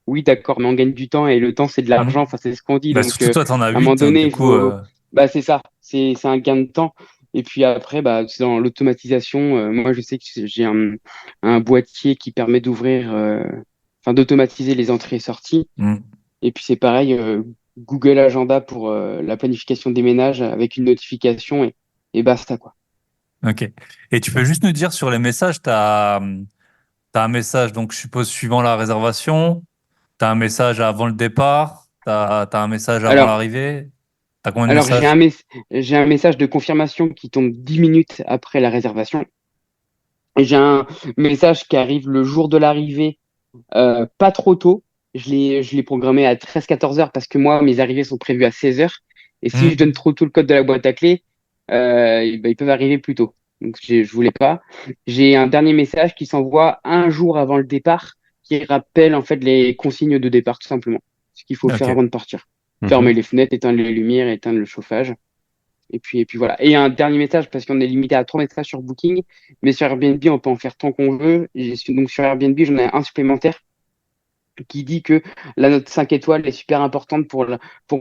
Oui, d'accord, mais on gagne du temps et le temps, c'est de Hmm. l'argent, enfin, c'est ce qu'on dit. Bah, Donc, surtout toi, t'en as à un moment 8, hein, donné, du il coup. faut. Bah, c'est ça, c'est un gain de temps. Et puis après, bah, c'est dans l'automatisation. Moi, je sais que j'ai un boîtier qui permet d'ouvrir, enfin, d'automatiser les entrées et sorties. Hmm. Et puis, c'est pareil, Google Agenda pour la planification des ménages avec une notification et basta, quoi. Ok. Et tu peux juste nous dire sur les messages, t'as un message, donc je suppose suivant la réservation, t'as un message avant le départ, t'as un message avant Alors, l'arrivée. T'as combien de Alors, messages? j'ai un message de confirmation qui tombe 10 minutes après la réservation. Et j'ai un message qui arrive le jour de l'arrivée, pas trop tôt. Je l'ai programmé à 13-14 heures parce que moi, mes arrivées sont prévues à 16 heures. Et si je donne Hmm. trop tôt le code de la boîte à clés, ben, ils peuvent arriver plus tôt. Donc, je voulais pas. J'ai un dernier message qui s'envoie un jour avant le départ, qui rappelle en fait les consignes de départ, tout simplement. Ce qu'il faut faire Ok. avant de partir. Mhm. Fermer les fenêtres, éteindre les lumières, éteindre le chauffage. Et puis voilà. Et un dernier message, parce qu'on est limité à 3 messages sur Booking, mais sur Airbnb, on peut en faire tant qu'on veut. Donc sur Airbnb, j'en ai un supplémentaire qui dit que la note 5 étoiles est super importante pour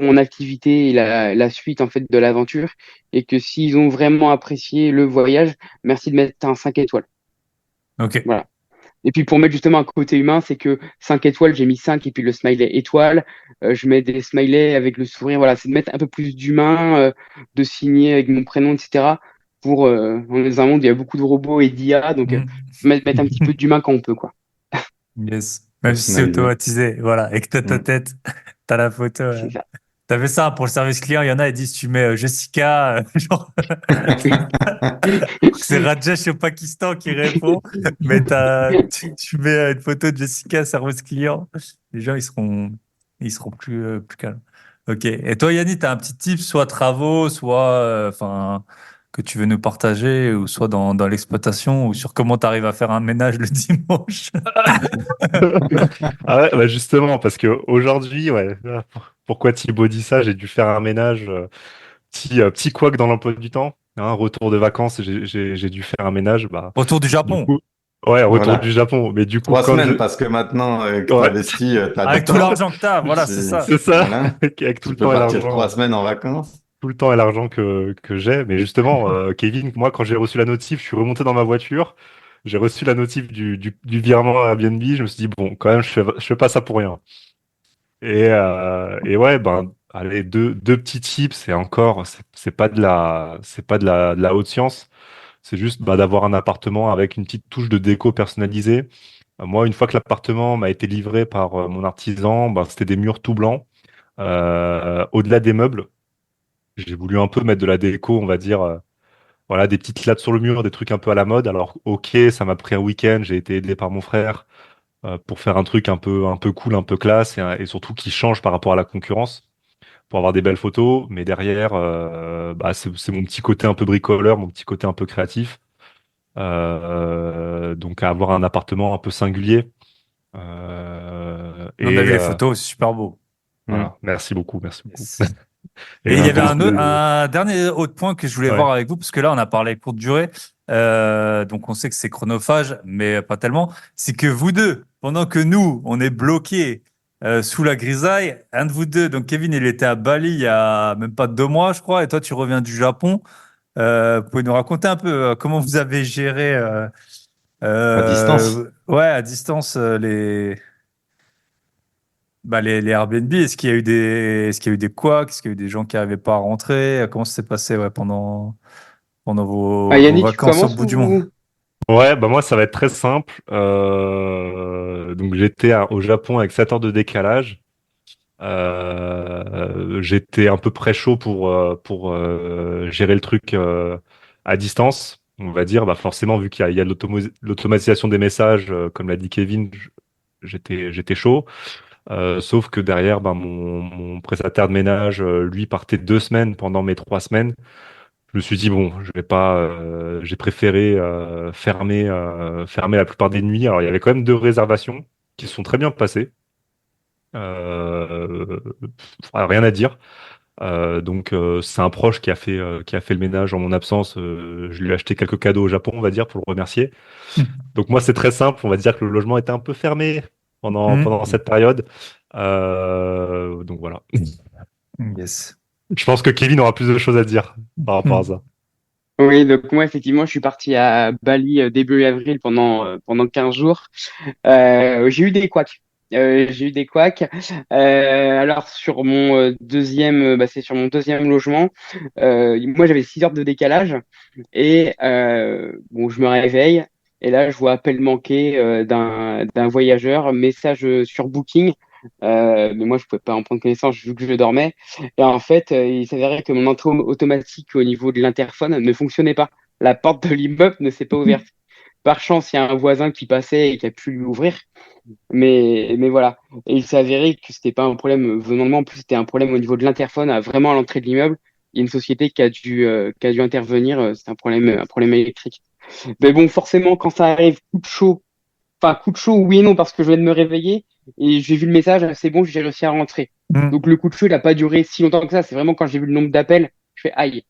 mon activité et la suite en fait de l'aventure. Et que s'ils ont vraiment apprécié le voyage, merci de mettre un 5 étoiles. Ok. Voilà. Et puis pour mettre justement un côté humain, c'est que 5 étoiles, j'ai mis 5 et puis le smiley étoile. Je mets des smileys avec le sourire. Voilà, c'est de mettre un peu plus d'humain, de signer avec mon prénom, etc. On est dans un monde où il y a beaucoup de robots et d'IA, donc Hmm. mettre un petit peu d'humain quand on peut, quoi. Yes. Même si c'est Personnalisé. automatisé, voilà, et que t'as ta Mm. tête, t'as la photo. C'est ça. T'as fait ça pour le service client, il y en a, ils disent tu mets Jessica, genre, c'est Rajesh au Pakistan qui répond, mais tu mets une photo de Jessica, service client, les gens ils seront plus calmes. Ok. Et toi, Yannick, t'as un petit tip, soit travaux, soit, enfin, que tu veux nous partager, ou soit dans l'exploitation, ou sur comment t'arrives à faire un ménage le dimanche. Ah ouais, bah justement, parce que aujourd'hui, ouais, pourquoi Thibaut dit ça, j'ai dû faire un ménage, petit couac dans l'emploi du temps, hein, retour de vacances, j'ai dû faire un ménage, bah, Autour du du Japon, coup, ouais, retour du Voilà. Japon, mais du coup, Trois quand je, semaines, parce que maintenant que tu ouais, investis, tu as du avec tout temps. l'argent que t'as, voilà, c'est ça. c'est ça, Voilà. avec tout Tu le peux temps et partir l'argent, 3 semaines en vacances. tout le temps et l'argent que j'ai, mais justement, Kevin, moi, quand j'ai reçu la notif, je suis remonté dans ma voiture, j'ai reçu la notif du virement à Airbnb, je me suis dit, bon, quand même, je fais pas ça pour rien. Et ouais, ben, allez, deux petits tips, et encore, c'est pas de la haute science. C'est juste bah, d'avoir un appartement avec une petite touche de déco personnalisée. Moi, une fois que l'appartement m'a été livré par mon artisan, bah, c'était des murs tout blancs. Au-delà des meubles, j'ai voulu un peu mettre de la déco, on va dire, voilà, des petites lattes sur le mur, des trucs un peu à la mode. Alors, ok, ça m'a pris un week-end, j'ai été aidé par mon frère pour faire un truc un peu cool, un peu classe et surtout qui change par rapport à la concurrence pour avoir des belles photos. Mais derrière, bah, c'est mon petit côté un peu bricoleur, mon petit côté un peu créatif. Donc, à avoir un appartement un peu singulier. On a Et vu les photos, c'est super beau. Mm. voilà, merci beaucoup, merci beaucoup. Yes. Et Et il y du avait coup, un dernier autre point que je voulais ouais. voir avec vous, parce que là, on a parlé courte durée. Donc, on sait que c'est chronophage, mais pas tellement. C'est que vous deux, pendant que nous, on est bloqués sous la grisaille, un de vous deux, donc Kevin, il était à Bali il y a même pas 2 mois, je crois, et toi, tu reviens du Japon. Vous pouvez nous raconter un peu comment vous avez géré, À distance. ouais, à distance, les Airbnb, est-ce qu'il y a eu des couacs, est-ce qu'il y a eu des gens qui n'arrivaient pas à rentrer? Comment ça s'est passé ouais, pendant Ah, vos Yannick, tu vacances au commences bout du monde? ou... Ouais, bah moi ça va être très simple. Donc au Japon avec 7 heures de décalage. J'étais un peu près chaud pour gérer le truc à distance. On va dire, bah forcément vu qu'il y a l'automatisation des messages, comme l'a dit Kevin, j'étais chaud. Sauf que derrière, bah, mon prestataire de ménage, lui partait 2 semaines pendant mes 3 semaines. Je me suis dit bon, je vais pas, j'ai préféré fermer la plupart des nuits. Alors il y avait quand même 2 réservations qui se sont très bien passées. Euh, Rien à dire. Donc c'est un proche qui a fait le ménage en mon absence. Je lui ai acheté quelques cadeaux au Japon, on va dire, pour le remercier. Donc moi c'est très simple. On va dire que le logement était un peu fermé pendant Hmm. cette période. Donc voilà. Yes. Je pense que Kevin aura plus de choses à dire par rapport à Hmm. ça. Oui, donc moi, effectivement, je suis parti à Bali début avril pendant 15 jours. J'ai eu des couacs. J'ai eu des couacs. Alors sur mon deuxième, bah, c'est sur mon deuxième logement. Moi, j'avais 6 heures de décalage et bon, je me réveille et là, je vois appel manqué d'un voyageur, message sur Booking. mais moi je pouvais pas en prendre connaissance vu que je dormais. Et en fait, il s'avérait que mon entrée automatique au niveau de l'interphone ne fonctionnait pas. La porte de l'immeuble ne s'est pas ouverte. Par chance, il y a un voisin qui passait et qui a pu lui ouvrir. Mais voilà. Et il s'est avéré que c'était pas un problème venant de moi, en plus c'était un problème au niveau de l'interphone, vraiment à l'entrée de l'immeuble. Il y a une société qui a dû intervenir, c'est un problème électrique. Mais bon, forcément, quand ça arrive, coup de chaud, enfin coup de chaud, oui et non, parce que je viens de me réveiller et j'ai vu le message, c'est bon, j'ai réussi à rentrer. Mm. Donc le coup de chaud, il n'a pas duré si longtemps que ça, c'est vraiment quand j'ai vu le nombre d'appels, je fais aïe.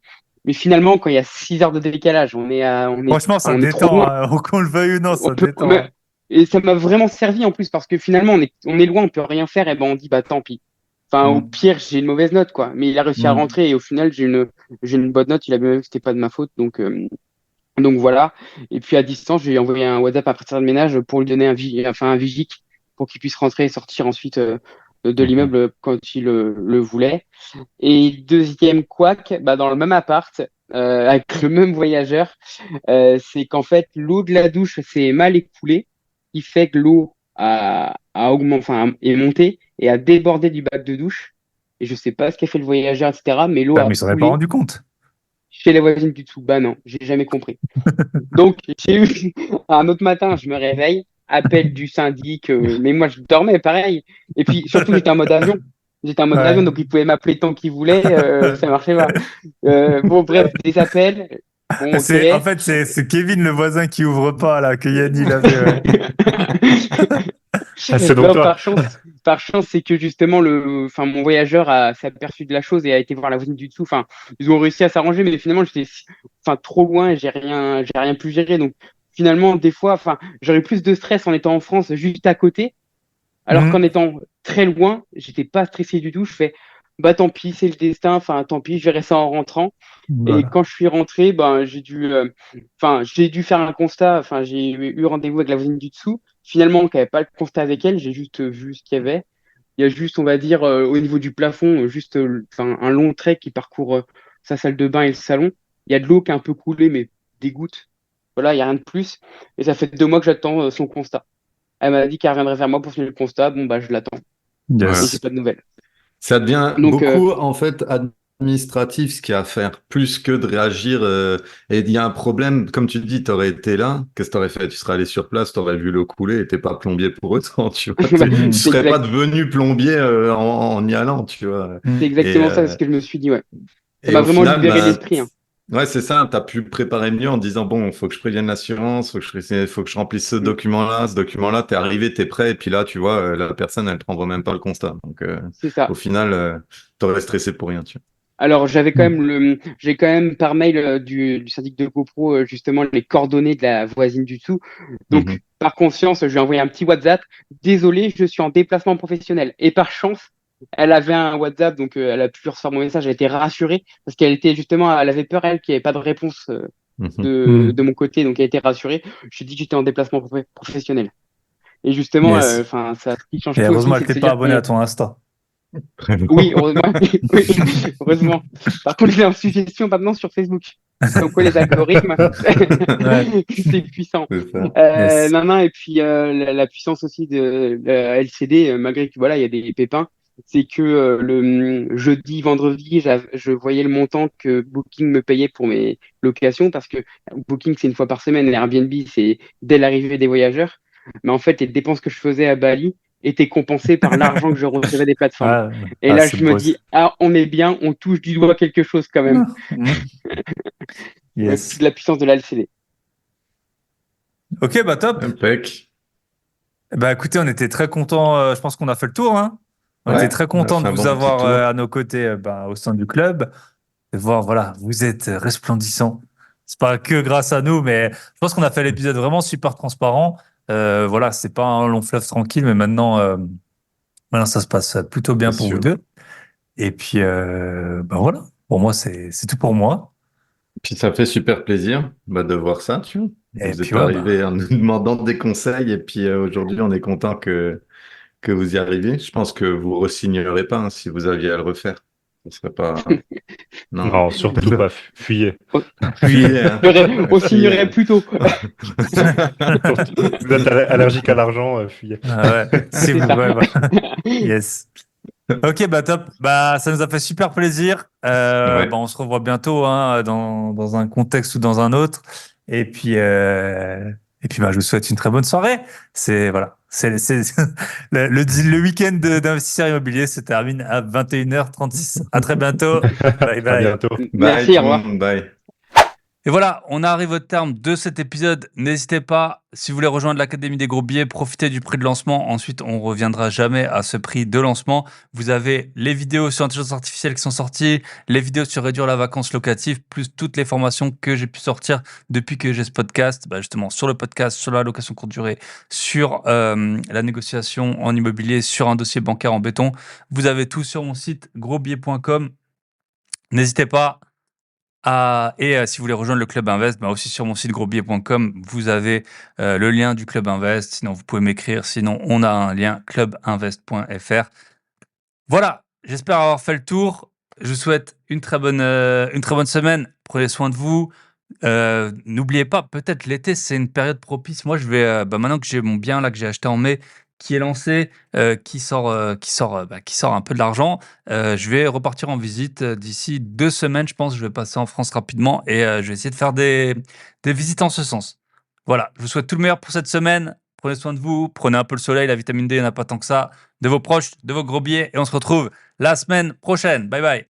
Mais finalement, quand il y a 6 heures de décalage, Franchement, ça on est trop détend, loin. hein. Qu'on le veuille ou non, On ça peut, détend, hein. et ça m'a vraiment servi en plus parce que finalement on est loin, on peut rien faire et ben on dit bah tant pis. Enfin au Mm. pire j'ai une mauvaise note quoi, mais il a réussi à Mm. rentrer et au final j'ai une bonne note. Il a bien vu que c'était pas de ma faute donc voilà. Et puis à distance j'ai envoyé un WhatsApp à prestataire de ménage pour lui donner un vigic pour qu'il puisse rentrer et sortir ensuite de Mhm. l'immeuble quand il le voulait. Et deuxième couac, bah dans le même appart avec le même voyageur, c'est qu'en fait, l'eau de la douche s'est mal écoulée, qui fait que l'eau a augmenté, enfin, est montée et a débordé du bac de douche. Et je sais pas ce qu'a fait le voyageur, etc. Mais l'eau Putain, a mais ils s'en avaient pas coulé rendu compte. chez les voisines du dessous. Bah non, j'ai jamais compris. Donc, j'ai eu un autre matin, je me réveille, appel du syndic, mais moi je dormais pareil. Et puis surtout, j'étais en mode avion. J'étais en mode avion, Ouais. donc il pouvait m'appeler tant qu'il voulait, ça marchait pas. Bon, bref, des appels. Bon, ok. En fait, c'est Kevin, le voisin, qui ouvre pas, là, que Yanni l'avait, ouais. Ah, c'est donc Non, toi. par chance, c'est que justement enfin, mon voyageur s'est aperçu de la chose et a été voir la voisine du dessous. Enfin, ils ont réussi à s'arranger, mais finalement, enfin, trop loin et j'ai rien pu gérer. Donc, finalement, des fois, enfin, j'aurais plus de stress en étant en France juste à côté, alors qu'en Mhm. étant très loin, j'étais pas stressé du tout. Je fais, bah, tant pis, c'est le destin. Enfin, tant pis, je verrai ça en rentrant. Et Voilà. quand je suis rentré, ben, j'ai dû faire un constat. Enfin, j'ai eu rendez-vous avec la voisine du dessous. Finalement, qui n'avait pas le constat avec elle, j'ai juste vu ce qu'il y avait. Il y a juste, on va dire, au niveau du plafond, juste enfin, un long trait qui parcourt sa salle de bain et le salon. Il y a de l'eau qui a un peu coulé, mais des gouttes. Voilà, il n'y a rien de plus. Et ça fait 2 mois que j'attends son constat. Elle m'a dit qu'elle reviendrait vers moi pour finir le constat. Bon, bah, je l'attends. Ouais. Et Yes. j'ai pas de nouvelles. Ça devient Donc, beaucoup, en fait, administratif, ce qu'il y a à faire, plus que de réagir. Et il y a un problème, comme tu dis, tu aurais été là, qu'est-ce que tu aurais fait? Tu serais allé sur place, tu aurais vu l'eau couler et t'es pas plombier pour autant, tu vois. bah, Tu Mhm. c'est serais pas exact, devenu plombier en y allant, tu vois. Mhm. c'est Et, exactement ça, c'est ce que je me suis dit, ouais. Ça et m'a au vraiment final, libéré ben, l'esprit, hein. ouais, c'est ça, tu as pu préparer mieux en disant, bon, faut que je prévienne l'assurance, faut que je remplisse Mm. ce document-là, t'es arrivé, t'es prêt, et puis là, tu vois, la personne, elle prendra même pas le constat. Donc, C'est ça. au final, t'aurais stressé pour rien, tu Alors, j'ai quand même par mail du syndic de copro justement les coordonnées de la voisine du dessous. vois. Donc, par conscience, je lui ai envoyé un petit WhatsApp. Désolé, je suis en déplacement professionnel. Et par chance, elle avait un WhatsApp, donc elle a pu recevoir mon message. Elle était rassurée parce qu'elle était justement, elle avait peur elle qu'il n'y avait pas de réponse Mhm. de Mhm. mon côté, donc elle était rassurée. Je lui ai dit que j'étais en déplacement professionnel. Et justement, Yes. enfin, ça, ce qui change Et tout aussi, heureusement c'est que de t'es se pas dire abonné à qu'on ton Insta. oui, heureusement. Oui, heureusement. Par contre, j'ai en suggestion maintenant sur Facebook. Comme quoi les algorithmes, Ouais. c'est puissant. C'est ça. Yes. Non, non, et puis la puissance aussi de la LCD, malgré que voilà, il y a des pépins, c'est que le jeudi, vendredi, je voyais le montant que Booking me payait pour mes locations, parce que Booking, c'est une fois par semaine, Airbnb, c'est dès l'arrivée des voyageurs. Mais en fait, les dépenses que je faisais à Bali étaient compensées par l'argent que je recevais des plateformes. Ah, Et ah, là, c'est je me beau, ça. dis, ah, on est bien, on touche du doigt quelque chose quand même. Mhm. Ouais, Yes. de la puissance de la LCD. Ok, bah top. Impec. Bah écoutez, on était très contents. Je pense qu'on a fait le tour, hein. On était Ouais, très on a contents fait de un vous bon petit avoir tour. à nos côtés bah, au sein du club. De voir, voilà, vous êtes resplendissants. C'est pas que grâce à nous, mais je pense qu'on a fait l'épisode vraiment super transparent. Voilà, c'est pas un long fleuve tranquille, mais maintenant ça se passe plutôt bien C'est pour vous sûr. deux. Et puis, bah voilà, pour moi, c'est tout pour moi. Puis ça fait super plaisir bah, de voir ça, tu vois. Et Vous puis, êtes ouais, arrivé bah, en nous demandant des conseils et puis aujourd'hui on est content que vous y arriviez. Je pense que vous ne re-signerez pas hein, si vous aviez à le refaire. Ce serait pas. Non. Non, surtout pas, fuyez. Fuyez, hein. On signerait plus tôt. Vous êtes allergique à l'argent, fuyez. Ah ouais, C'est vous, ça. yes. Ok, bah top. Bah, ça nous a fait super plaisir. Ouais. Bah, on se revoit bientôt hein, dans un contexte ou dans un autre. Et puis bah, je vous souhaite une très bonne soirée. Voilà. Le week-end d'investisseurs immobiliers se termine à 21h36. À très bientôt. Bye À bye. bientôt. Bye, Merci, tout au le revoir. monde, bye. Et voilà, on arrive au terme de cet épisode. N'hésitez pas, si vous voulez rejoindre l'Académie des gros billets, profitez du prix de lancement. Ensuite, on reviendra jamais à ce prix de lancement. Vous avez les vidéos sur l'intelligence artificielle qui sont sorties, les vidéos sur réduire la vacance locative, plus toutes les formations que j'ai pu sortir depuis que j'ai ce podcast. Bah justement, sur le podcast, sur la location courte durée, sur la négociation en immobilier, sur un dossier bancaire en béton. Vous avez tout sur mon site grosbillet.com. N'hésitez pas. Si vous voulez rejoindre le Club Invest, bah aussi sur mon site grosbillet.com, vous avez le lien du Club Invest. Sinon, vous pouvez m'écrire. Sinon, on a un lien clubinvest.fr. Voilà, j'espère avoir fait le tour. Je vous souhaite une très bonne semaine. Prenez soin de vous. N'oubliez pas, peut-être l'été, c'est une période propice. Moi, je vais, maintenant que j'ai mon bien là que j'ai acheté en mai, qui est lancé, qui sort un peu de l'argent, je vais repartir en visite d'ici 2 semaines, je pense. Je vais passer en France rapidement et je vais essayer de faire des visites en ce sens. Voilà, je vous souhaite tout le meilleur pour cette semaine. Prenez soin de vous, prenez un peu le soleil, la vitamine D, il n'y en a pas tant que ça, de vos proches, de vos gros billets, et on se retrouve la semaine prochaine. Bye bye.